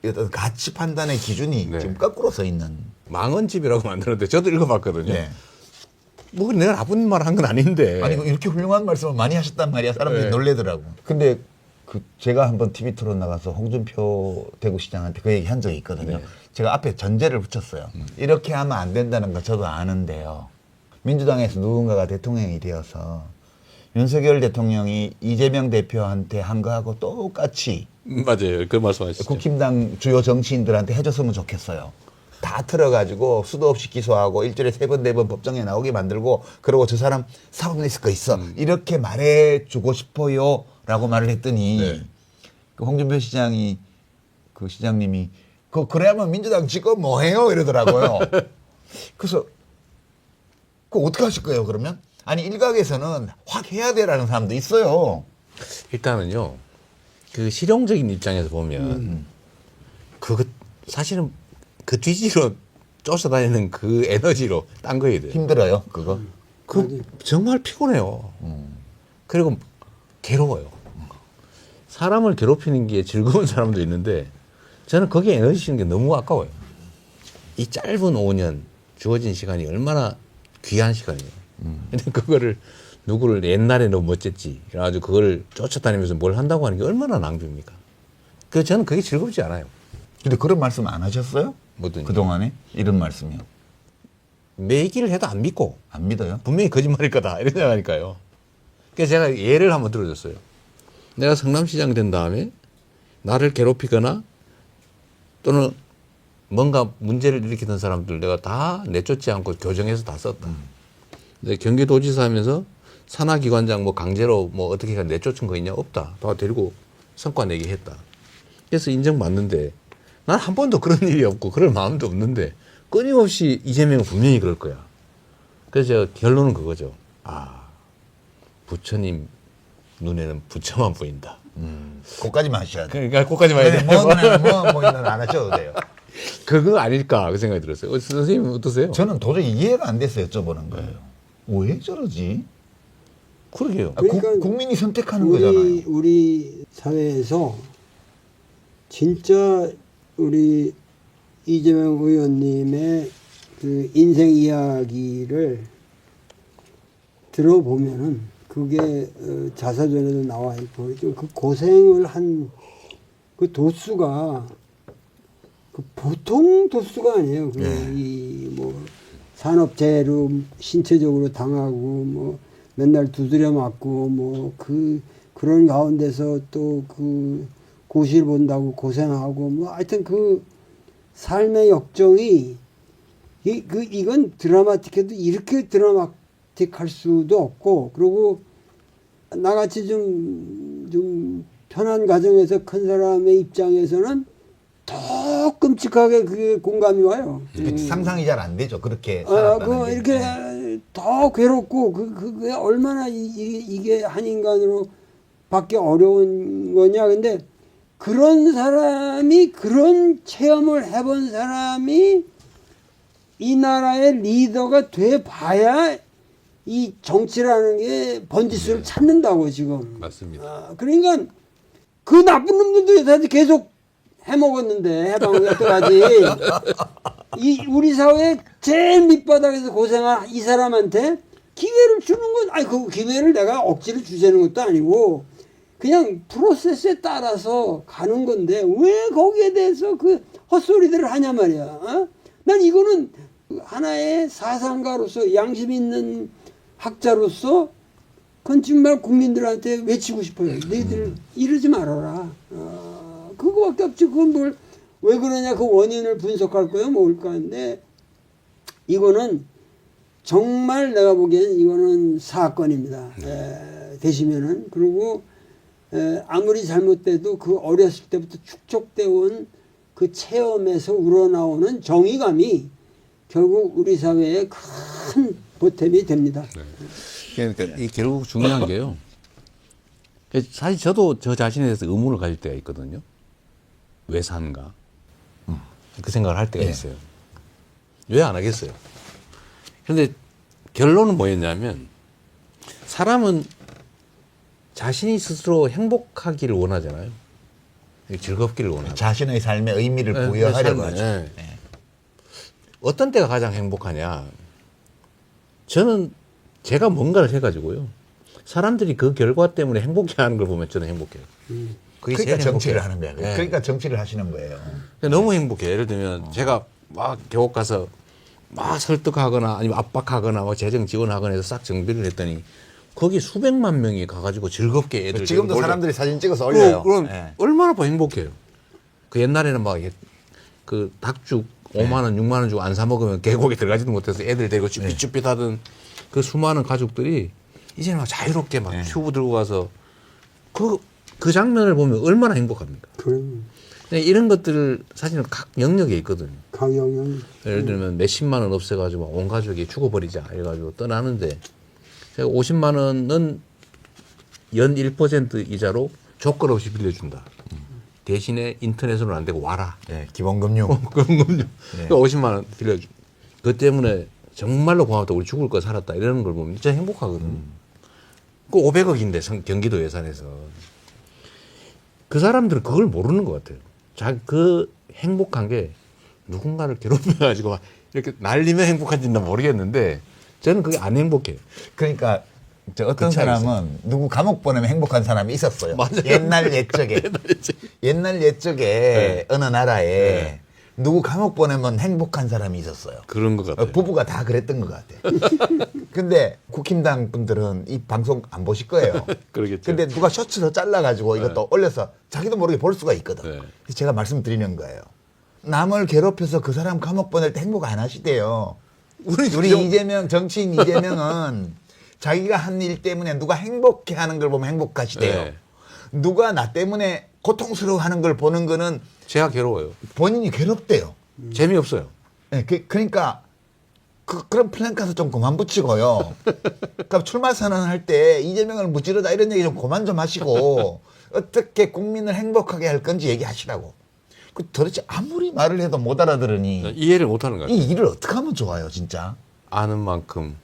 [SPEAKER 1] 어떤 가치 판단의 기준이
[SPEAKER 3] 네.
[SPEAKER 1] 지금 거꾸로 서 있는.
[SPEAKER 3] 망언집이라고 만들었는데 저도 읽어봤거든요.
[SPEAKER 1] 네.
[SPEAKER 3] 뭐 내가 나쁜 말 한 건 아닌데.
[SPEAKER 1] 아니 이렇게 훌륭한 말씀을 많이 하셨단 말이야. 사람들이
[SPEAKER 3] 네.
[SPEAKER 1] 놀래더라고. 근데 그 제가 한번 TV 토론 나가서 홍준표 대구시장한테 그 얘기 한 적이 있거든요.
[SPEAKER 3] 네.
[SPEAKER 1] 제가 앞에 전제를 붙였어요. 이렇게 하면 안 된다는 거 저도 아는데요. 민주당에서 누군가가 대통령이 되어서 윤석열 대통령이 이재명 대표한테 한 거하고 똑같이
[SPEAKER 3] 맞아요. 그 말씀하시죠.
[SPEAKER 1] 국힘당 주요 정치인들한테 해줬으면 좋겠어요. 다 틀어가지고 수도 없이 기소하고 일주일에 3번, 4번 법정에 나오게 만들고 그러고 저 사람 사법 냈을 거 있어. 이렇게 말해주고 싶어요. 라고 말을 했더니
[SPEAKER 3] 네.
[SPEAKER 1] 그 홍준표 시장이 그 시장님이 그래야만 민주당 지금 뭐 해요? 이러더라고요. 그래서 그거 어떻게 하실 거예요 그러면? 아니 일각에서는 확 해야 돼라는 사람도 있어요.
[SPEAKER 3] 일단은요. 그 실용적인 입장에서 보면 그거 사실은 그 뒤지로 쫓아다니는 그 에너지로 딴 거야 돼요.
[SPEAKER 1] 힘들어요 그거.
[SPEAKER 3] 그 정말 피곤해요. 그리고 괴로워요. 사람을 괴롭히는 게 즐거운 사람도 있는데 저는 거기에 에너지 쓰는 게 너무 아까워요. 이 짧은 5년 주어진 시간이 얼마나 귀한 시간이에요. 근데 그거를 누구를 옛날에 너무 멋졌지. 그래가지고 그걸 쫓아다니면서 뭘 한다고 하는 게 얼마나 낭비입니까? 그래서 저는 그게 즐겁지 않아요.
[SPEAKER 1] 근데 그런 말씀 안 하셨어요?
[SPEAKER 3] 뭐든지.
[SPEAKER 1] 그동안에 이런 말씀이요.
[SPEAKER 3] 매기를 해도 안 믿고
[SPEAKER 1] 안 믿어요?
[SPEAKER 3] 분명히 거짓말일 거다 이런 생각하니까요. 그래서 제가 예를 한번 들어줬어요. 내가 성남시장 된 다음에 나를 괴롭히거나 또는 뭔가 문제를 일으키던 사람들 내가 다 내쫓지 않고 교정해서 다 썼다. 근데 경기도지사 하면서 산하기관장 뭐 강제로 뭐 어떻게 내쫓은 거 있냐? 없다. 다 데리고 성과 내게 했다. 그래서 인정받는데 난 한 번도 그런 일이 없고 그럴 마음도 없는데 끊임없이 이재명은 분명히 그럴 거야. 그래서 제가 결론은 그거죠. 아, 부처님 눈에는 부처만 보인다.
[SPEAKER 1] 그까지만 하셔야 돼요.
[SPEAKER 3] 그러니까 그까지 봐야 돼.
[SPEAKER 1] 뭐는 안 하셔도 돼요.
[SPEAKER 3] 그거 아닐까 그 생각이 들었어요. 선생님 어떠세요?
[SPEAKER 1] 저는 도저히 이해가 안 돼서 여쭤보는 거예요. 왜 저러지?
[SPEAKER 3] 그러게요.
[SPEAKER 2] 그러니까
[SPEAKER 1] 국민이 선택하는 거잖아요.
[SPEAKER 2] 우리 사회에서 진짜 우리 이재명 의원님의 그 인생 이야기를 들어보면은 그게 자사전에도 나와 있고 그 고생을 한 그 도수가 그 보통 도수가 아니에요. 뭐 산업재해로 신체적으로 당하고 뭐 맨날 두드려 맞고 뭐 그런 가운데서 또 그 고시를 본다고 고생하고 뭐 하여튼 그 삶의 역정이 이건 드라마틱해도 이렇게 드라마틱할 수도 없고 그리고 나같이 좀 편한 가정에서 큰 사람의 입장에서는 더 끔찍하게 그게 공감이 와요.
[SPEAKER 1] 상상이 잘 안 되죠. 그렇게
[SPEAKER 2] 그
[SPEAKER 1] 살았다는 게.
[SPEAKER 2] 이렇게 더 괴롭고 그게 얼마나 이게 한 인간으로 밖에 어려운 거냐. 근데 그런 사람이 그런 체험을 해본 사람이 이 나라의 리더가 돼 봐야 이 정치라는 게 번지수를 찾는다고 지금.
[SPEAKER 3] 맞습니다.
[SPEAKER 2] 그러니까 그 나쁜 놈들도 여태까지 계속 해먹었는데 해방을 여태까지 이 우리 사회의 제일 밑바닥에서 고생한 이 사람한테 기회를 주는 건 아니 그 기회를 내가 억지로 주자는 것도 아니고 그냥 프로세스에 따라서 가는 건데 왜 거기에 대해서 그 헛소리들을 하냐 말이야. 어? 난 이거는 하나의 사상가로서 양심 있는 학자로서 그건 정말 국민들한테 외치고 싶어요. 너희들 이러지 말아라. 그거밖에 없지. 그건 뭘 왜 그러냐 그 원인을 분석할 거야 뭘까 하는데 이거는 정말 내가 보기에는 이거는 사건입니다. 되시면은 그리고 아무리 잘못돼도 그 어렸을 때부터 축적되어 온 그 체험에서 우러나오는 정의감이 결국 우리 사회에 큰 보탬이 됩니다.
[SPEAKER 3] 그러니까 이 결국 중요한 게요. 사실 저도 저 자신에 대해서 의문을 가질 때가 있거든요. 왜 사는가? 그 생각을 할 때가 있어요. 왜 안 하겠어요? 그런데 결론은 뭐였냐면 사람은 자신이 스스로 행복하기를 원하잖아요. 즐겁기를 원합니다.
[SPEAKER 1] 자신의 삶에 의미를
[SPEAKER 3] 네,
[SPEAKER 1] 부여하려고
[SPEAKER 3] 삶에.
[SPEAKER 1] 하죠.
[SPEAKER 3] 네.
[SPEAKER 1] 네.
[SPEAKER 3] 어떤 때가 가장 행복하냐? 저는 제가 뭔가를 해가지고요. 사람들이 그 결과 때문에 행복해하는 걸 보면 저는 행복해요. 그게
[SPEAKER 1] 그러니까
[SPEAKER 3] 제일
[SPEAKER 1] 정치를
[SPEAKER 3] 행복해요.
[SPEAKER 1] 하는 거예요.
[SPEAKER 3] 네.
[SPEAKER 1] 그러니까 정치를 하시는 거예요.
[SPEAKER 3] 너무 행복해. 예를 들면 제가 막 교육 가서 막 설득하거나 아니면 압박하거나 막 재정 지원하거나 해서 싹 정비를 했더니 거기 수백만 명이 가가지고 즐겁게 애들
[SPEAKER 1] 지금도
[SPEAKER 3] 데리고
[SPEAKER 1] 사람들이 사진 찍어서
[SPEAKER 3] 올려.
[SPEAKER 1] 올려요.
[SPEAKER 3] 그럼
[SPEAKER 1] 네.
[SPEAKER 3] 얼마나 더 행복해요. 그 옛날에는 막 그 닭죽 5만 원, 6만 원 주고 안 사 먹으면 계곡에 들어가지도 못해서 애들 데리고 쭈삣쭈삣 하던 그 수많은 가족들이 이제는 막 자유롭게 막 튜브 들고 가서 그 장면을 보면 얼마나 행복합니까?
[SPEAKER 2] 그럼
[SPEAKER 3] 근데 이런 것들을 사실은 각 영역에 있거든요.
[SPEAKER 2] 강영영
[SPEAKER 3] 예를 들면 몇십만 원 없애가지고 온 가족이 죽어버리자 이래가지고 떠나는데 제가 50만 원은 연 1% 이자로 조건 없이 빌려준다. 대신에 인터넷으로는 안 되고 와라.
[SPEAKER 1] 네, 기본금융.
[SPEAKER 3] 그럼요. 50만 원 빌려주. 그 때문에 정말로 고맙다. 우리 죽을 거 살았다. 이러는 걸 보면 진짜 행복하거든요. 그 500억인데 경기도 예산에서. 그 사람들은 그걸 모르는 것 같아요. 그 행복한 게 누군가를 괴롭혀가지고 막 이렇게 날리면 행복한지는 모르겠는데 저는 그게 안 행복해요.
[SPEAKER 1] 그러니까 어떤 사람은 누구 감옥 보내면 행복한 사람이 있었어요.
[SPEAKER 3] 맞아요.
[SPEAKER 1] 옛날 옛적에. 옛날 옛적에
[SPEAKER 3] 네.
[SPEAKER 1] 어느 나라에
[SPEAKER 3] 네.
[SPEAKER 1] 누구 감옥 보내면 행복한 사람이 있었어요.
[SPEAKER 3] 그런 것 같아요.
[SPEAKER 1] 부부가 다 그랬던 것 같아. 근데 국힘당 분들은 이 방송 안 보실 거예요.
[SPEAKER 3] 그러겠죠.
[SPEAKER 1] 근데 누가 셔츠로 잘라가지고 이것도 올려서 자기도 모르게 볼 수가 있거든.
[SPEAKER 3] 네.
[SPEAKER 1] 그래서 제가 말씀드리는 거예요. 남을 괴롭혀서 그 사람 감옥 보낼 때 행복 안 하시대요. 우리 이재명, 정치인 이재명은 자기가 한 일 때문에 누가 행복해 하는 걸 보면 행복하시대요.
[SPEAKER 3] 네.
[SPEAKER 1] 누가 나 때문에 고통스러워 하는 걸 보는 거는
[SPEAKER 3] 제가 괴로워요.
[SPEAKER 1] 본인이 괴롭대요.
[SPEAKER 3] 재미없어요.
[SPEAKER 1] 네, 그러니까 그런 플랜카드 좀 그만 붙이고요. 그러니까 출마 선언할 때 이재명을 무찌르다 이런 얘기 좀 그만 좀 하시고 어떻게 국민을 행복하게 할 건지 얘기하시라고. 도대체 아무리 말을 해도 못 알아들으니
[SPEAKER 3] 이해를 못하는 것 같아요.
[SPEAKER 1] 이 일을 어떻게 하면 좋아요, 진짜?
[SPEAKER 3] 아는 만큼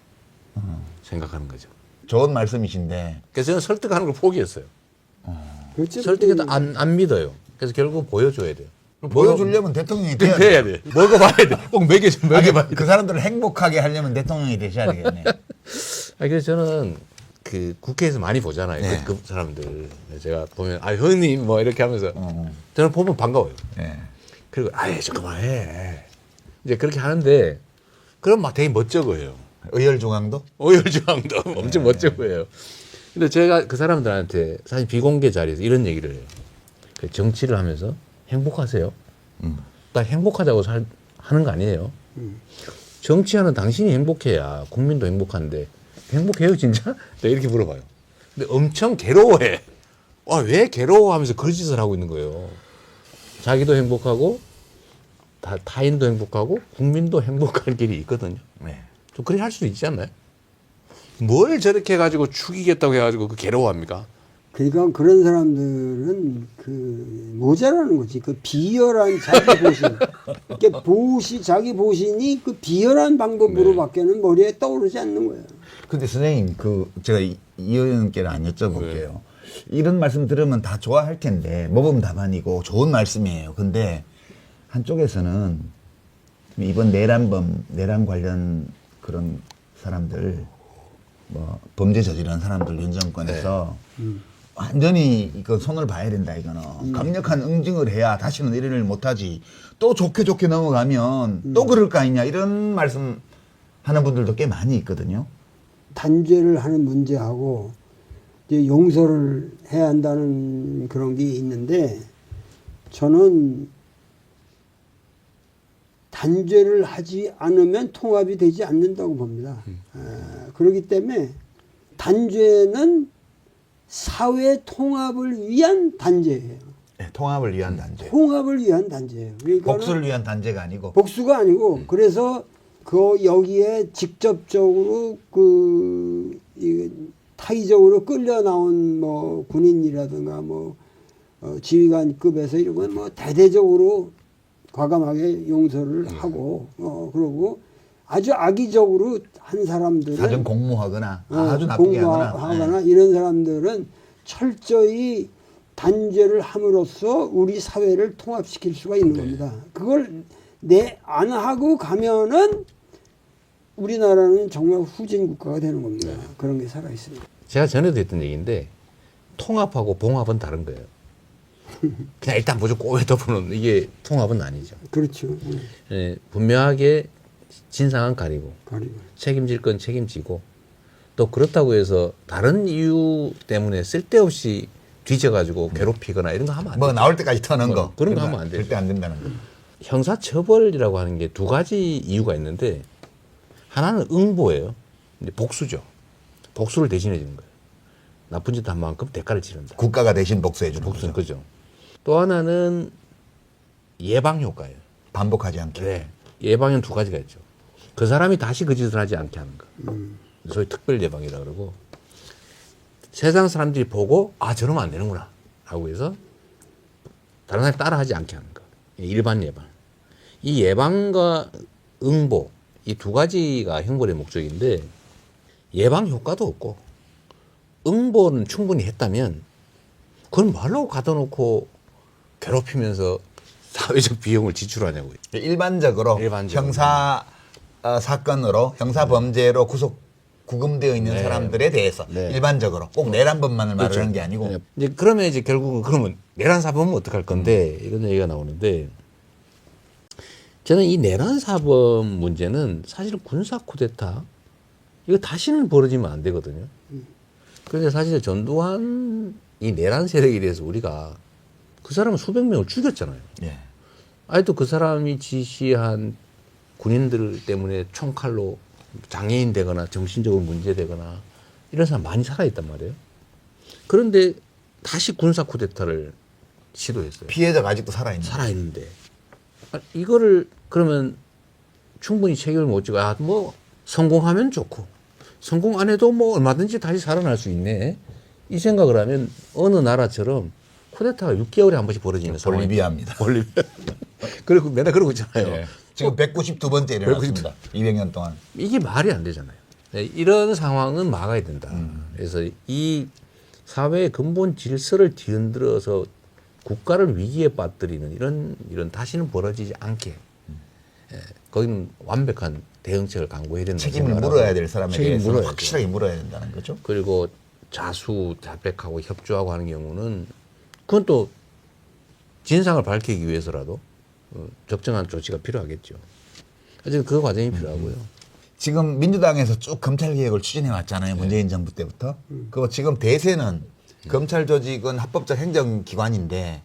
[SPEAKER 3] 생각하는 거죠.
[SPEAKER 1] 좋은 말씀이신데.
[SPEAKER 3] 그래서 저는 설득하는 걸 포기했어요.
[SPEAKER 2] 그렇죠.
[SPEAKER 3] 설득해도 안 믿어요. 그래서 결국 보여줘야 돼요.
[SPEAKER 1] 보여주려면 대통령이 돼야 돼.
[SPEAKER 3] 돼야 돼. 먹어봐야 돼. 꼭 먹여봐야 돼.
[SPEAKER 1] 그 사람들을 행복하게 하려면 대통령이 되셔야 되겠네.
[SPEAKER 3] 그래서 저는 그 국회에서 많이 보잖아요.
[SPEAKER 1] 네.
[SPEAKER 3] 그 사람들. 제가 보면, 형님, 뭐 이렇게 하면서 저는 보면 반가워요.
[SPEAKER 1] 네.
[SPEAKER 3] 그리고, 좀 그만해. 이제 그렇게 하는데, 그럼 막 되게 멋져 보여요.
[SPEAKER 1] 의열중앙도?
[SPEAKER 3] 오열중앙도 엄청 멋져 보여요. 근데 제가 그 사람들한테 사실 비공개 자리에서 이런 얘기를 해요. 그 정치를 하면서 행복하세요? 나 행복하자고 하는 거 아니에요. 정치하는 당신이 행복해야 국민도 행복한데 행복해요 진짜? 내가 이렇게 물어봐요. 근데 엄청 괴로워해. 왜 괴로워하면서 그런 짓을 하고 있는 거예요. 자기도 행복하고 타인도 행복하고 국민도 행복할 길이 있거든요.
[SPEAKER 1] 네.
[SPEAKER 3] 좀 그렇게 할 수도 있지 않나요? 뭘 저렇게 해가지고 죽이겠다고 해가지고 그 괴로워합니까?
[SPEAKER 2] 그러니까 그런 사람들은 그 모자라는 거지. 그 비열한 자기 보신. 그러니까 자기 보신이 그 비열한 방법으로밖에는 머리에 떠오르지 않는 거예요.
[SPEAKER 1] 근데 선생님, 제가 이 의원님께는 안 여쭤볼게요. 이런 말씀 들으면 다 좋아할 텐데, 모범답안이고 좋은 말씀이에요. 근데 한쪽에서는 이번 내란 관련 그런 사람들, 뭐 범죄 저지른 사람들 윤 정권에서 완전히 이거 손을 봐야 된다 이거는 강력한 응징을 해야 다시는 이런 일 못하지. 또 좋게 넘어가면 또 그럴 거 아니냐 이런 말씀 하는 분들도 꽤 많이 있거든요.
[SPEAKER 2] 단죄를 하는 문제하고 이제 용서를 해야 한다는 그런 게 있는데 저는 단죄를 하지 않으면 통합이 되지 않는다고 봅니다. 그렇기 때문에 단죄는 사회 통합을 위한 단죄예요.
[SPEAKER 1] 네, 통합을 위한 단죄.
[SPEAKER 2] 통합을 위한 단죄예요. 그러니까
[SPEAKER 1] 복수를 위한 단죄가 아니고.
[SPEAKER 2] 복수가 아니고 그래서 여기에 직접적으로 타의적으로 끌려 나온 뭐 군인이라든가 뭐 지휘관급에서 이런 건 뭐 대대적으로 과감하게 용서를 하고 그러고 아주 악의적으로 한 사람들은
[SPEAKER 1] 사전 공모하거나 아주 나쁘게 하거나
[SPEAKER 2] 이런 사람들은 철저히 단죄를 함으로써 우리 사회를 통합시킬 수가 있는 겁니다. 그걸 안 하고 가면은 우리나라는 정말 후진 국가가 되는 겁니다. 그런 게 살아 있습니다.
[SPEAKER 3] 제가 전에도 했던 얘기인데 통합하고 봉합은 다른 거예요. 그냥 일단 무조건 꼬에 덮어놓는 이게 통합은 아니죠.
[SPEAKER 2] 그렇죠.
[SPEAKER 3] 예, 분명하게 진상은 가리고
[SPEAKER 2] 가리고.
[SPEAKER 3] 책임질 건 책임지고 또 그렇다고 해서 다른 이유 때문에 쓸데없이 뒤져가지고 괴롭히거나 이런 거 하면 안
[SPEAKER 1] 뭐
[SPEAKER 3] 돼요.
[SPEAKER 1] 나올 때까지 터는 거
[SPEAKER 3] 그런 거 하면 안 되죠.
[SPEAKER 1] 절대 안 된다는 거.
[SPEAKER 3] 형사처벌이라고 하는 게 두 가지 이유가 있는데 하나는 응보예요. 근데 복수죠. 복수를 대신해 주는 거예요. 나쁜 짓 한 만큼 대가를 치른다.
[SPEAKER 1] 국가가 대신 복수해 주는
[SPEAKER 3] 복수는
[SPEAKER 1] 거죠.
[SPEAKER 3] 그죠. 또 하나는 예방 효과예요.
[SPEAKER 1] 반복하지 않게.
[SPEAKER 3] 네. 예방엔 두 가지가 있죠. 그 사람이 다시 그 짓을 하지 않게 하는 거. 소위 특별 예방이라 그러고 세상 사람들이 보고 아 저러면 안 되는구나 하고 해서 다른 사람이 따라하지 않게 하는 거. 일반 예방. 이 예방과 응보 이 두 가지가 형벌의 목적인데 예방 효과도 없고 응보는 충분히 했다면 그건 말로 가둬놓고 괴롭히면서 사회적 비용을 지출하냐고요.
[SPEAKER 1] 일반적으로 형사 사건으로 형사 범죄로 구금되어 있는 사람들에 대해서
[SPEAKER 3] 네.
[SPEAKER 1] 일반적으로 꼭 내란 법만을 말하는 게 아니고
[SPEAKER 3] 네. 이제 그러면 이제 결국은 그러면 내란 사범은 어떡할 건데 이런 얘기가 나오는데 저는 이 내란 사범 문제는 사실은 군사 쿠데타 이거 다시는 벌어지면 안 되거든요. 그런데 사실 전두환 이 내란 세력에 대해서 우리가 그 사람은 수백 명을 죽였잖아요.
[SPEAKER 1] 예.
[SPEAKER 3] 아직도 그 사람이 지시한 군인들 때문에 총칼로 장애인 되거나 정신적으로 문제되거나 이런 사람 많이 살아있단 말이에요. 그런데 다시 군사 쿠데타를 시도했어요.
[SPEAKER 1] 피해자가 아직도 살아있는.
[SPEAKER 3] 살아있는데 이거를 그러면 충분히 책임을 못 지고 뭐 성공하면 좋고 성공 안 해도 뭐 얼마든지 다시 살아날 수 있네 이 생각을 하면 어느 나라처럼 쿠데타가 6개월에 한 번씩 벌어지는 상황.
[SPEAKER 1] 볼리비아입니다.
[SPEAKER 3] 볼리비아. 그리고 맨날 그러고 있잖아요.
[SPEAKER 1] 예. 지금 192번째 일어났습니다. 200년 동안.
[SPEAKER 3] 이게 말이 안 되잖아요. 네, 이런 상황은 막아야 된다. 그래서 이 사회의 근본 질서를 뒤흔들어서 국가를 위기에 빠뜨리는 이런 다시는 벌어지지 않게 예, 거기는 완벽한 대응책을 강구해야 된다.
[SPEAKER 1] 책임을 물어야 될 사람에
[SPEAKER 3] 책임을
[SPEAKER 1] 대해서는
[SPEAKER 3] 물어야죠.
[SPEAKER 1] 확실하게 물어야 된다는 거죠.
[SPEAKER 3] 그리고 자백하고 협조하고 하는 경우는 그건 또 진상을 밝히기 위해서라도 적정한 조치가 필요하겠죠. 어쨌든 그 과정이 필요하고요.
[SPEAKER 1] 지금 민주당에서 쭉 검찰 개혁을 추진해 왔잖아요. 문재인 정부 때부터. 그리고 지금 대세는 검찰 조직은 합법적 행정기관인데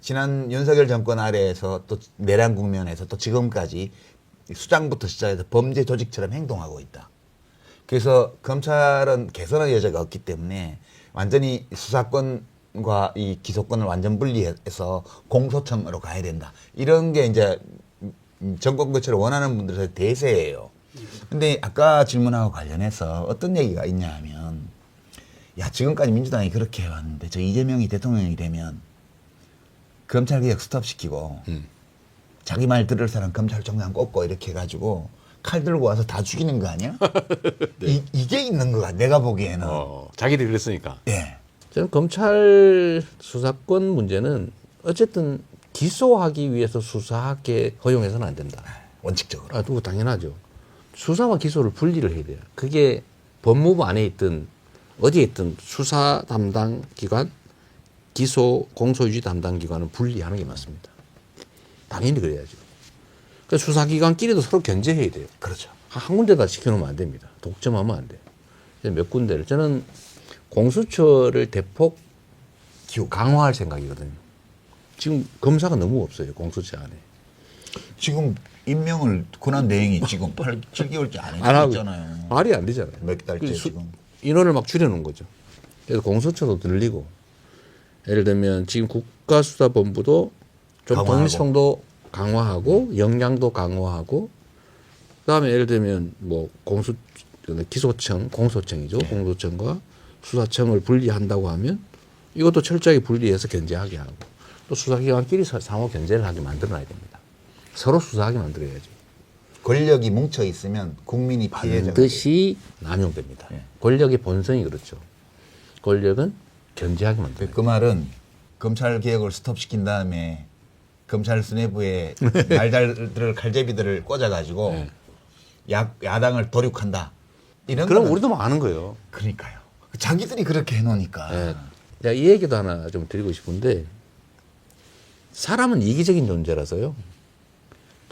[SPEAKER 1] 지난 윤석열 정권 아래에서 또 내란 국면에서 또 지금까지 수장부터 시작해서 범죄 조직처럼 행동하고 있다. 그래서 검찰은 개선의 여지가 없기 때문에 완전히 수사권과 이 기소권을 완전 분리해서 공소청으로 가야 된다. 이런 게 이제 정권 교체를 원하는 분들의 대세예요. 근데 아까 질문하고 관련해서 어떤 얘기가 있냐 하면 야 지금까지 민주당이 그렇게 해왔는데 저 이재명이 대통령이 되면 검찰개혁 스톱시키고 자기 말 들을 사람 검찰총장 꼽고 이렇게 해가지고 칼 들고 와서 다 죽이는 거 아니야?
[SPEAKER 3] 네.
[SPEAKER 1] 이게 있는 거야 내가 보기에는.
[SPEAKER 3] 자기들이 그랬으니까.
[SPEAKER 1] 예.
[SPEAKER 3] 저는 검찰 수사권 문제는 어쨌든 기소하기 위해서 수사하게 허용해서는 안 된다.
[SPEAKER 1] 원칙적으로.
[SPEAKER 3] 그거 당연하죠. 수사와 기소를 분리를 해야 돼요. 그게 법무부 안에 있든 어디에 있든 수사 담당 기관, 기소 공소유지 담당 기관은 분리하는 게 맞습니다. 당연히 그래야죠. 그러니까 수사기관끼리도 서로 견제해야 돼요.
[SPEAKER 1] 그렇죠.
[SPEAKER 3] 한 군데다 시켜놓으면 안 됩니다. 독점하면 안 돼요. 몇 군데를 저는 공수처를 대폭 강화할 생각이거든요. 지금 검사가 너무 없어요. 공수처 안에.
[SPEAKER 1] 지금 임명을 권한 대행이 지금 8, 7개월째 안
[SPEAKER 3] 안 하고
[SPEAKER 1] 했잖아요.
[SPEAKER 3] 말이 안 되잖아요.
[SPEAKER 1] 몇 달째
[SPEAKER 3] 그래서
[SPEAKER 1] 지금.
[SPEAKER 3] 인원을 막 줄여놓은 거죠. 그래서 공수처도 늘리고 예를 들면 지금 국가수사본부도 좀
[SPEAKER 1] 강화하고.
[SPEAKER 3] 독립성도 강화하고 역량도 강화하고 그다음에 예를 들면 뭐 기소청, 공소청이죠.
[SPEAKER 1] 네.
[SPEAKER 3] 공소청과 수사청을 분리한다고 하면 이것도 철저하게 분리해서 견제하게 하고 또 수사기관끼리 상호 견제를 하게 만들어놔야 됩니다. 서로 수사하게 만들어야죠.
[SPEAKER 1] 권력이 뭉쳐 있으면 국민이 피해자가
[SPEAKER 3] 반드시 남용됩니다.
[SPEAKER 1] 예.
[SPEAKER 3] 권력의 본성이 그렇죠. 권력은 견제하게 만듭니다.
[SPEAKER 1] 그 말은 검찰 개혁을 스톱시킨 다음에 검찰 수뇌부에 말잘들을 칼제비들을 꽂아가지고
[SPEAKER 3] 네.
[SPEAKER 1] 야당을 도륙한다. 이런
[SPEAKER 3] 그럼
[SPEAKER 1] 거는
[SPEAKER 3] 우리도 뭐 아는 거예요.
[SPEAKER 1] 그러니까요. 자기들이 그렇게 해놓으니까.
[SPEAKER 3] 예. 제가 이 얘기도 하나 좀 드리고 싶은데 사람은 이기적인 존재라서요.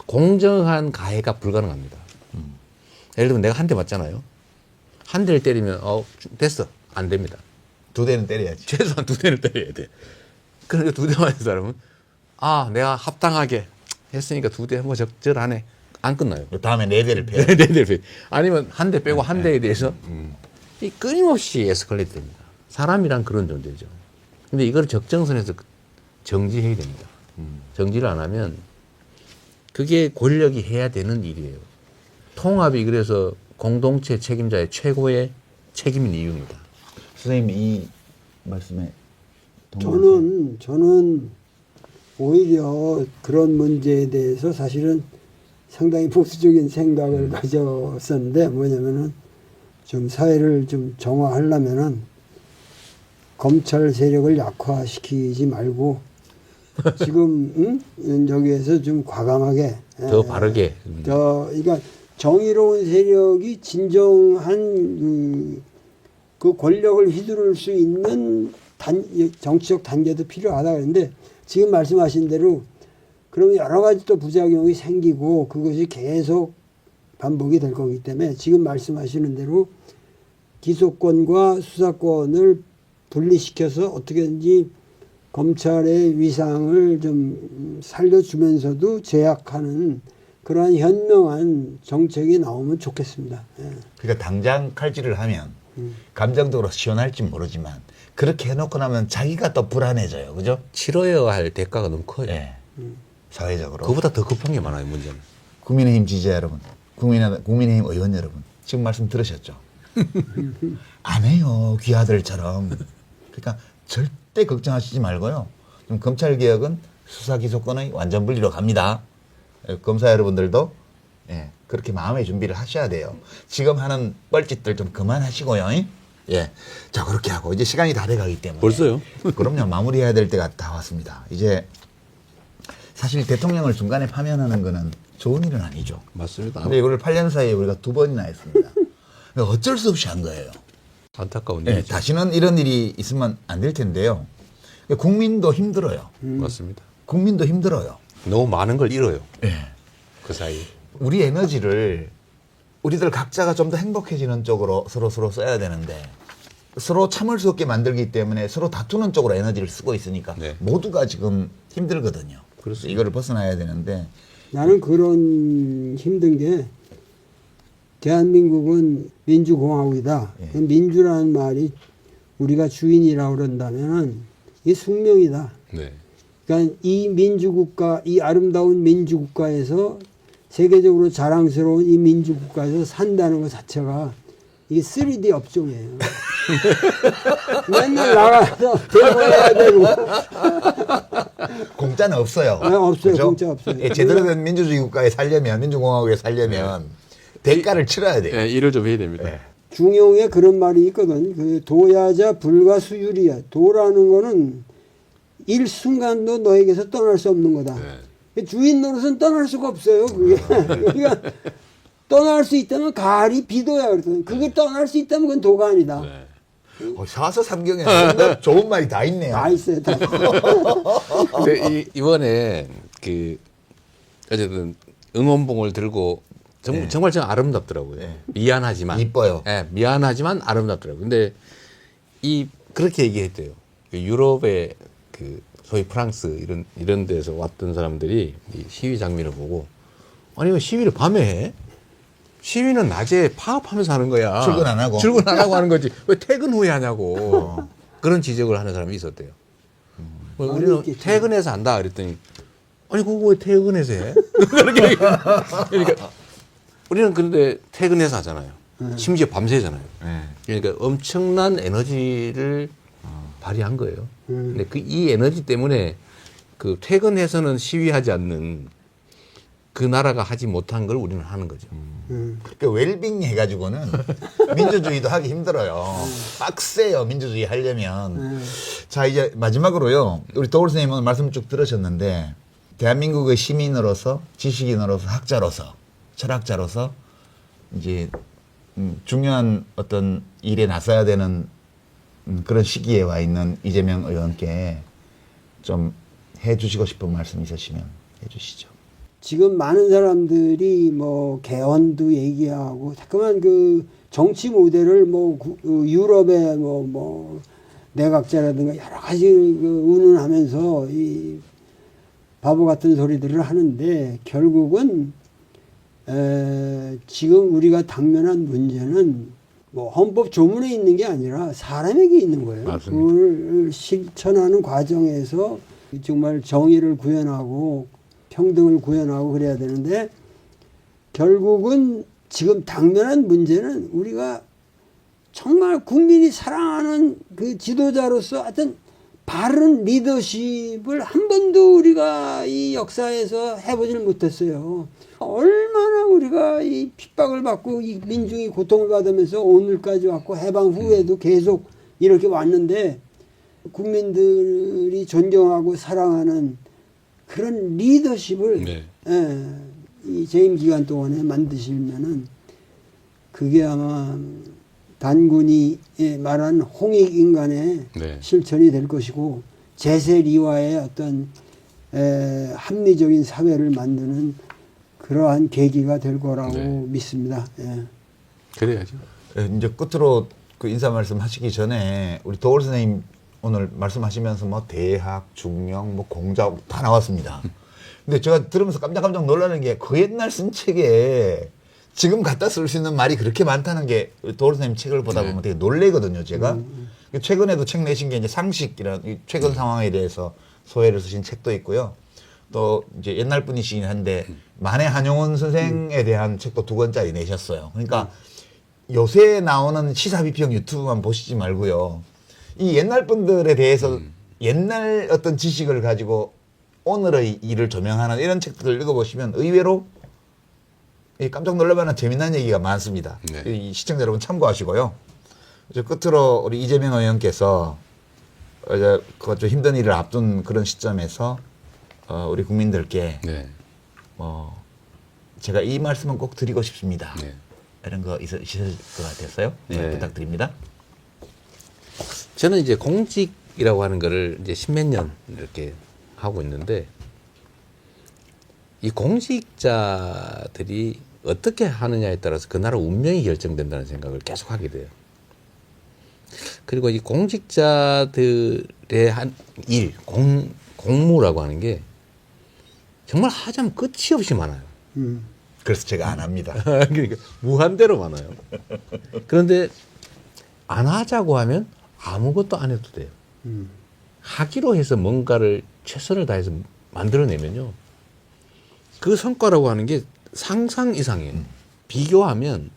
[SPEAKER 3] 공정한 가해가 불가능합니다. 예를 들면 내가 한 대 맞잖아요. 한 대를 때리면 됐어. 안 됩니다.
[SPEAKER 1] 2대는 때려야지.
[SPEAKER 3] 최소한 2대를 때려야 돼. 그러니까 2대 맞은 사람은 내가 합당하게 했으니까 2대 뭐 적절하네. 안 끝나요.
[SPEAKER 1] 다음에 4대를 패.
[SPEAKER 3] 네, 아니면 한 대 빼고 한 대에 대해서 이 끊임없이 에스컬레이트 됩니다. 사람이란 그런 존재죠. 근데 이걸 적정선에서 정지해야 됩니다. 정지를 안 하면 그게 권력이 해야 되는 일이에요. 통합이 그래서 공동체 책임자의 최고의 책임인 이유입니다.
[SPEAKER 1] 선생님 이 말씀에 동의하세요?
[SPEAKER 2] 저는 오히려 그런 문제에 대해서 사실은 상당히 보수적인 생각을 가졌었는데 뭐냐면은 좀 사회를 좀 정화하려면은 검찰 세력을 약화시키지 말고 지금 여기에서 좀 과감하게
[SPEAKER 3] 더 바르게.
[SPEAKER 2] 그러니까 정의로운 세력이 진정한 그 권력을 휘두를 수 있는 정치적 단계도 필요하다 그랬는데 지금 말씀하신 대로 그러면 여러 가지 또 부작용이 생기고 그것이 계속 반복이 될 거기 때문에 지금 말씀하시는 대로 기소권과 수사권을 분리시켜서 어떻게든지 검찰의 위상을 좀 살려주면서도 제약하는 그러한 현명한 정책이 나오면 좋겠습니다. 예.
[SPEAKER 1] 그러니까 당장 칼질을 하면 감정적으로 시원할지 모르지만 그렇게 해놓고 나면 자기가 또 불안해져요. 그죠?
[SPEAKER 3] 치러야 할 대가가 너무 커요.
[SPEAKER 1] 네. 사회적으로.
[SPEAKER 3] 그보다 더 급한 게 많아요, 문제는.
[SPEAKER 1] 국민의힘 지지자 여러분, 국민의힘 의원 여러분, 지금 말씀 들으셨죠? 안 해요, 귀하들처럼. 그러니까 절대 걱정하시지 말고요. 좀 검찰 개혁은 수사 기소권의 완전 분리로 갑니다. 검사 여러분들도 그렇게 마음의 준비를 하셔야 돼요. 지금 하는 뻘짓들 좀 그만하시고요. 예, 자 그렇게 하고 이제 시간이 다 돼가기 때문에
[SPEAKER 3] 벌써요?
[SPEAKER 1] 그럼요, 마무리해야 될 때가 다 왔습니다. 이제 사실 대통령을 중간에 파면하는 거는 좋은 일은 아니죠.
[SPEAKER 3] 맞습니다.
[SPEAKER 1] 근데 이걸 8년 사이에 우리가 2번이나 했습니다. 그러니까 어쩔 수 없이 한 거예요.
[SPEAKER 3] 안타까운
[SPEAKER 1] 예,
[SPEAKER 3] 일이죠.
[SPEAKER 1] 다시는 이런 일이 있으면 안 될 텐데요. 국민도 힘들어요.
[SPEAKER 3] 맞습니다.
[SPEAKER 1] 국민도 힘들어요.
[SPEAKER 3] 너무 많은 걸 잃어요.
[SPEAKER 1] 예.
[SPEAKER 3] 그 사이.
[SPEAKER 1] 우리 에너지를 우리들 각자가 좀 더 행복해지는 쪽으로 서로 써야 되는데 서로 참을 수 없게 만들기 때문에 서로 다투는 쪽으로 에너지를 쓰고 있으니까
[SPEAKER 3] 네.
[SPEAKER 1] 모두가 지금 힘들거든요. 그래서 이거를 벗어나야 되는데
[SPEAKER 2] 나는 그런 힘든 게 대한민국은 민주공화국이다.
[SPEAKER 1] 예.
[SPEAKER 2] 민주라는 말이 우리가 주인이라고 그런다면은 이게 숙명이다.
[SPEAKER 3] 네.
[SPEAKER 2] 그러니까 이 민주국가, 이 아름다운 민주국가에서 세계적으로 자랑스러운 이 민주국가에서 산다는 것 자체가 이게 3D 업종이에요. 맨날 나가서 대모해야 되고.
[SPEAKER 1] 공짜는 없어요.
[SPEAKER 2] 네, 없어요.
[SPEAKER 1] 그죠?
[SPEAKER 2] 공짜 없어요.
[SPEAKER 1] 예, 제대로 된 민주주의 국가에 살려면 민주공화국에 살려면 대가를 치러야 돼요.
[SPEAKER 3] 네, 일을 좀 해야 됩니다.
[SPEAKER 1] 예.
[SPEAKER 2] 중용에 그런 말이 있거든. 그 도야자 불가수율이야. 도라는 거는 일순간도 너에게서 떠날 수 없는 거다.
[SPEAKER 3] 네.
[SPEAKER 2] 주인 노릇은 떠날 수가 없어요. 그게. 그러니까 떠날 수 있다면 가리 비도야. 그랬더니 그게 떠날 수 있다면 그건 도가 아니다.
[SPEAKER 3] 네.
[SPEAKER 1] 사서 삼경에 좋은 말이 다 있네요.
[SPEAKER 2] 다 있어요. 다 있어요.
[SPEAKER 3] 근데 이번에 그 어쨌든 응원봉을 들고 정말 좀 아름답더라고요.
[SPEAKER 1] 네.
[SPEAKER 3] 미안하지만
[SPEAKER 1] 이뻐요.
[SPEAKER 3] 예, 미안하지만 아름답더라고요. 근데 그렇게 얘기했대요. 그 유럽의 그 소위 프랑스 이런 데서 왔던 사람들이 이 시위 장면을 보고 아니 왜 시위를 밤에 해? 시위는 낮에 파업하면서 하는 거야.
[SPEAKER 1] 출근 안 하고.
[SPEAKER 3] 출근 안 하고 하는 거지. 왜 퇴근 후에 하냐고. 그런 지적을 하는 사람이 있었대요. 우리는
[SPEAKER 2] 있겠죠.
[SPEAKER 3] 퇴근해서 한다 그랬더니 아니 그거 왜 퇴근해서 해? 그렇게 그러니까 우리는 그런데 퇴근해서 하잖아요. 심지어 밤새잖아요.
[SPEAKER 1] 네.
[SPEAKER 3] 그러니까 엄청난 에너지를 발휘한 거예요. 근데 이 에너지 때문에 그 퇴근해서는 시위하지 않는 그 나라가 하지 못한 걸 우리는 하는 거죠.
[SPEAKER 1] 그러니까 웰빙 해가지고는 민주주의도 하기 힘들어요. 빡세요, 민주주의 하려면. 자, 이제 마지막으로요. 우리 도울 선생님 오늘 말씀 쭉 들으셨는데 대한민국의 시민으로서, 지식인으로서, 학자로서, 철학자로서 이제 중요한 어떤 일에 나서야 되는 그런 시기에 와 있는 이재명 의원께 좀 해주시고 싶은 말씀 있으시면 해주시죠.
[SPEAKER 2] 지금 많은 사람들이 뭐 개헌도 얘기하고 자꾸만 그 정치 모델을 뭐 유럽의 뭐 내각제라든가 여러 가지 그 운운하면서 이 바보 같은 소리들을 하는데 결국은 지금 우리가 당면한 문제는 뭐 헌법 조문에 있는 게 아니라 사람에게 있는 거예요.
[SPEAKER 3] 맞습니다.
[SPEAKER 2] 그걸 실천하는 과정에서 정말 정의를 구현하고 평등을 구현하고 그래야 되는데 결국은 지금 당면한 문제는 우리가 정말 국민이 사랑하는 그 지도자로서 하여튼 바른 리더십을 한 번도 우리가 이 역사에서 해보질 못했어요. 얼마나 우리가 이 핍박을 받고 이 민중이 고통을 받으면서 오늘까지 왔고 해방 후에도 계속 이렇게 왔는데 국민들이 존경하고 사랑하는 그런 리더십을
[SPEAKER 3] 네.
[SPEAKER 2] 이 재임 기간 동안에 만드시면은 그게 아마 단군이 말한 홍익 인간의
[SPEAKER 3] 네.
[SPEAKER 2] 실천이 될 것이고 제세리와의 어떤 합리적인 사회를 만드는 그러한 계기가 될 거라고
[SPEAKER 3] 네.
[SPEAKER 2] 믿습니다. 예.
[SPEAKER 3] 그래야죠.
[SPEAKER 1] 이제 끝으로 그 인사 말씀 하시기 전에 우리 도울 선생님 오늘 말씀하시면서 뭐 대학, 중령, 뭐 공작 다 나왔습니다. 근데 제가 들으면서 깜짝깜짝 놀라는 게 그 옛날 쓴 책에 지금 갖다 쓸 수 있는 말이 그렇게 많다는 게 도울 선생님 책을 보다 보면 되게 놀래거든요, 제가. 최근에도 책 내신 게 이제 상식이라는 최근 상황에 대해서 소회를 쓰신 책도 있고요. 또 이제 옛날 분이시긴 한데 만해 한용운 선생에 대한 책도 2권짜리 내셨어요. 그러니까 요새 나오는 시사 비평 유튜브만 보시지 말고요. 이 옛날 분들에 대해서 옛날 어떤 지식을 가지고 오늘의 일을 조명하는 이런 책들을 읽어보시면 의외로 깜짝 놀랄만한 재미난 얘기가 많습니다.
[SPEAKER 3] 네.
[SPEAKER 1] 이 시청자 여러분 참고하시고요. 이제 끝으로 우리 이재명 의원께서 이제 좀 힘든 일을 앞둔 그런 시점에서 우리 국민들께
[SPEAKER 3] 네.
[SPEAKER 1] 제가 이 말씀은 꼭 드리고 싶습니다.
[SPEAKER 3] 네.
[SPEAKER 1] 이런 거 있으실 것 같아서요.
[SPEAKER 3] 네.
[SPEAKER 1] 부탁드립니다.
[SPEAKER 3] 저는 이제 공직이라고 하는 거를 이제 10몇 년 이렇게 하고 있는데 이 공직자들이 어떻게 하느냐에 따라서 그 나라 운명이 결정된다는 생각을 계속 하게 돼요. 그리고 이 공직자들의 한 일, 공무라고 하는 게 정말 하자면 끝이 없이 많아요.
[SPEAKER 1] 그래서 제가 안 합니다.
[SPEAKER 3] 그러니까 무한대로 많아요. 그런데 안 하자고 하면 아무것도 안 해도 돼요. 하기로 해서 뭔가를 최선을 다해서 만들어내면요. 그 성과라고 하는 게 상상 이상이에요. 비교하면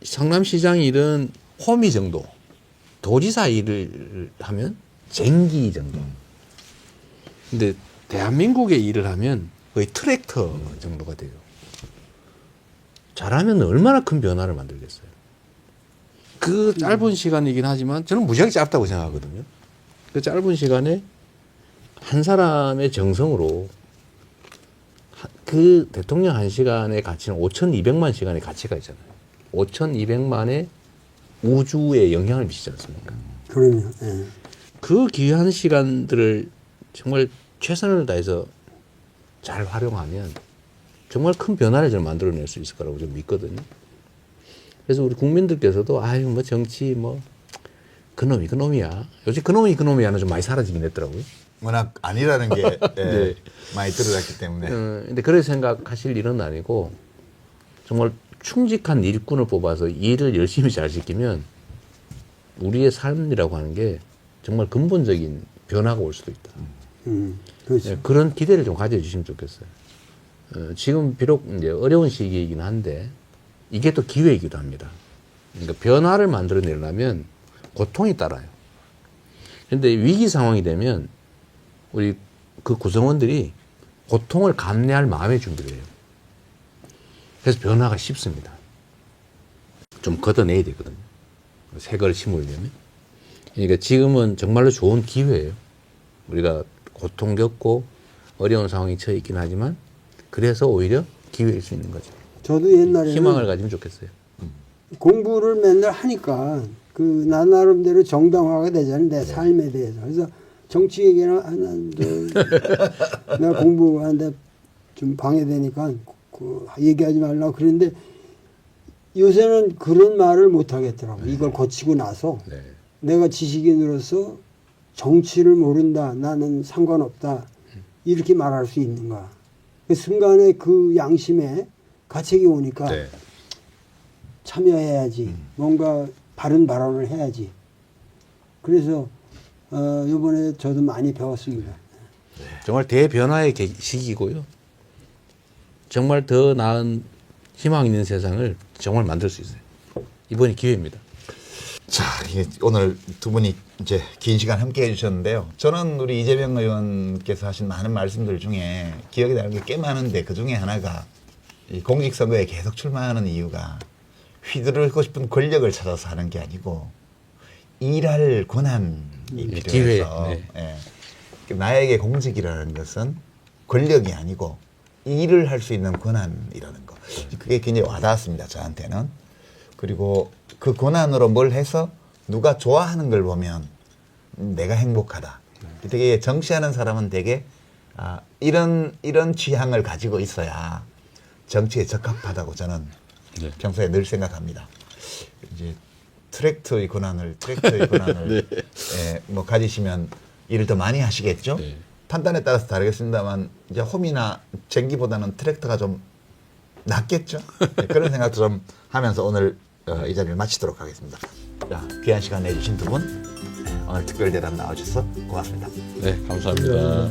[SPEAKER 3] 성남시장 일은 호미 정도, 도지사 일을 하면 쟁기 정도. 근데 대한민국의 일을 하면 거의 트랙터 정도가 돼요. 잘하면 얼마나 큰 변화를 만들겠어요. 그 짧은 시간이긴 하지만 저는 무지하게 짧다고 생각하거든요. 그 짧은 시간에 한 사람의 정성으로 그 대통령 한 시간의 가치는 5,200만 시간의 가치가 있잖아요. 5,200만의 우주에 영향을 미치지 않습니까?
[SPEAKER 2] 그럼요. 예.
[SPEAKER 3] 그 귀한 시간들을 정말 최선을 다해서 잘 활용하면 정말 큰 변화를 좀 만들어낼 수 있을 거라고 좀 믿거든요. 그래서 우리 국민들께서도 아유 뭐 정치 뭐 그놈이 그놈이야. 요즘 그놈이야는 좀 많이 사라지긴 했더라고요.
[SPEAKER 1] 워낙 아니라는 게
[SPEAKER 3] 네.
[SPEAKER 1] 많이 드러났기 때문에.
[SPEAKER 3] 근데 그렇게 생각하실 일은 아니고 정말 충직한 일꾼을 뽑아서 일을 열심히 잘 시키면 우리의 삶이라고 하는 게 정말 근본적인 변화가 올 수도 있다.
[SPEAKER 2] 그렇죠.
[SPEAKER 3] 네, 그런 기대를 좀 가져주시면 좋겠어요. 지금 비록 이제 어려운 시기이긴 한데 이게 또 기회이기도 합니다. 그러니까 변화를 만들어내려면 고통이 따라요. 그런데 위기 상황이 되면 우리 그 구성원들이 고통을 감내할 마음의 준비를 해요. 그래서 변화가 쉽습니다. 좀 걷어내야 되거든요. 새 걸 심으려면. 그러니까 지금은 정말로 좋은 기회예요. 우리가 고통 겪고 어려운 상황에 처해 있긴 하지만 그래서 오히려 기회일 수 있는 거죠.
[SPEAKER 2] 저도 옛날에는
[SPEAKER 3] 희망을 가지면 좋겠어요.
[SPEAKER 2] 공부를 맨날 하니까 그 나 나름대로 정당화가 되잖아요. 내 삶에 대해서. 그래서 정치 얘기나 내가 공부하는데 좀 방해되니까 얘기하지 말라고 그랬는데 요새는 그런 말을 못 하겠더라고. 이걸 거치고 나서
[SPEAKER 3] 네.
[SPEAKER 2] 내가 지식인으로서 정치를 모른다. 나는 상관없다. 이렇게 말할 수 있는가. 그 순간에 그 양심에 가책이 오니까
[SPEAKER 3] 네.
[SPEAKER 2] 참여해야지. 뭔가 바른 발언을 해야지. 그래서 이번에 저도 많이 배웠습니다.
[SPEAKER 3] 정말 대변화의 시기고요. 정말 더 나은 희망 있는 세상을 정말 만들 수 있어요. 이번이 기회입니다.
[SPEAKER 1] 자, 이게 오늘 두 분이 이제 긴 시간 함께 해주셨는데요. 저는 우리 이재명 의원께서 하신 많은 말씀들 중에 기억에 나는 게 꽤 많은데 그 중에 하나가 이 공직선거에 계속 출마하는 이유가 휘두르고 싶은 권력을 찾아서 하는 게 아니고 일할 권한이 필요해서
[SPEAKER 3] 기회,
[SPEAKER 1] 예. 나에게 공직이라는 것은 권력이 아니고 일을 할 수 있는 권한이라는 거. 그게 굉장히 와닿았습니다. 저한테는. 그리고 그 권한으로 뭘 해서 누가 좋아하는 걸 보면 내가 행복하다. 되게 정치하는 사람은 되게 이런 취향을 가지고 있어야 정치에 적합하다고 저는
[SPEAKER 3] 네.
[SPEAKER 1] 평소에 늘 생각합니다. 이제 트랙터의 권한을 예, 뭐 가지시면 일을 더 많이 하시겠죠.
[SPEAKER 3] 네.
[SPEAKER 1] 판단에 따라서 다르겠습니다만 이제 홈이나 쟁기보다는 트랙터가 좀 낫겠죠. 네, 그런 생각도 좀 하면서 오늘 이 자리를 마치도록 하겠습니다. 자, 귀한 시간 내주신 두 분 오늘 특별 대담 나와주셔서 고맙습니다.
[SPEAKER 3] 네, 감사합니다.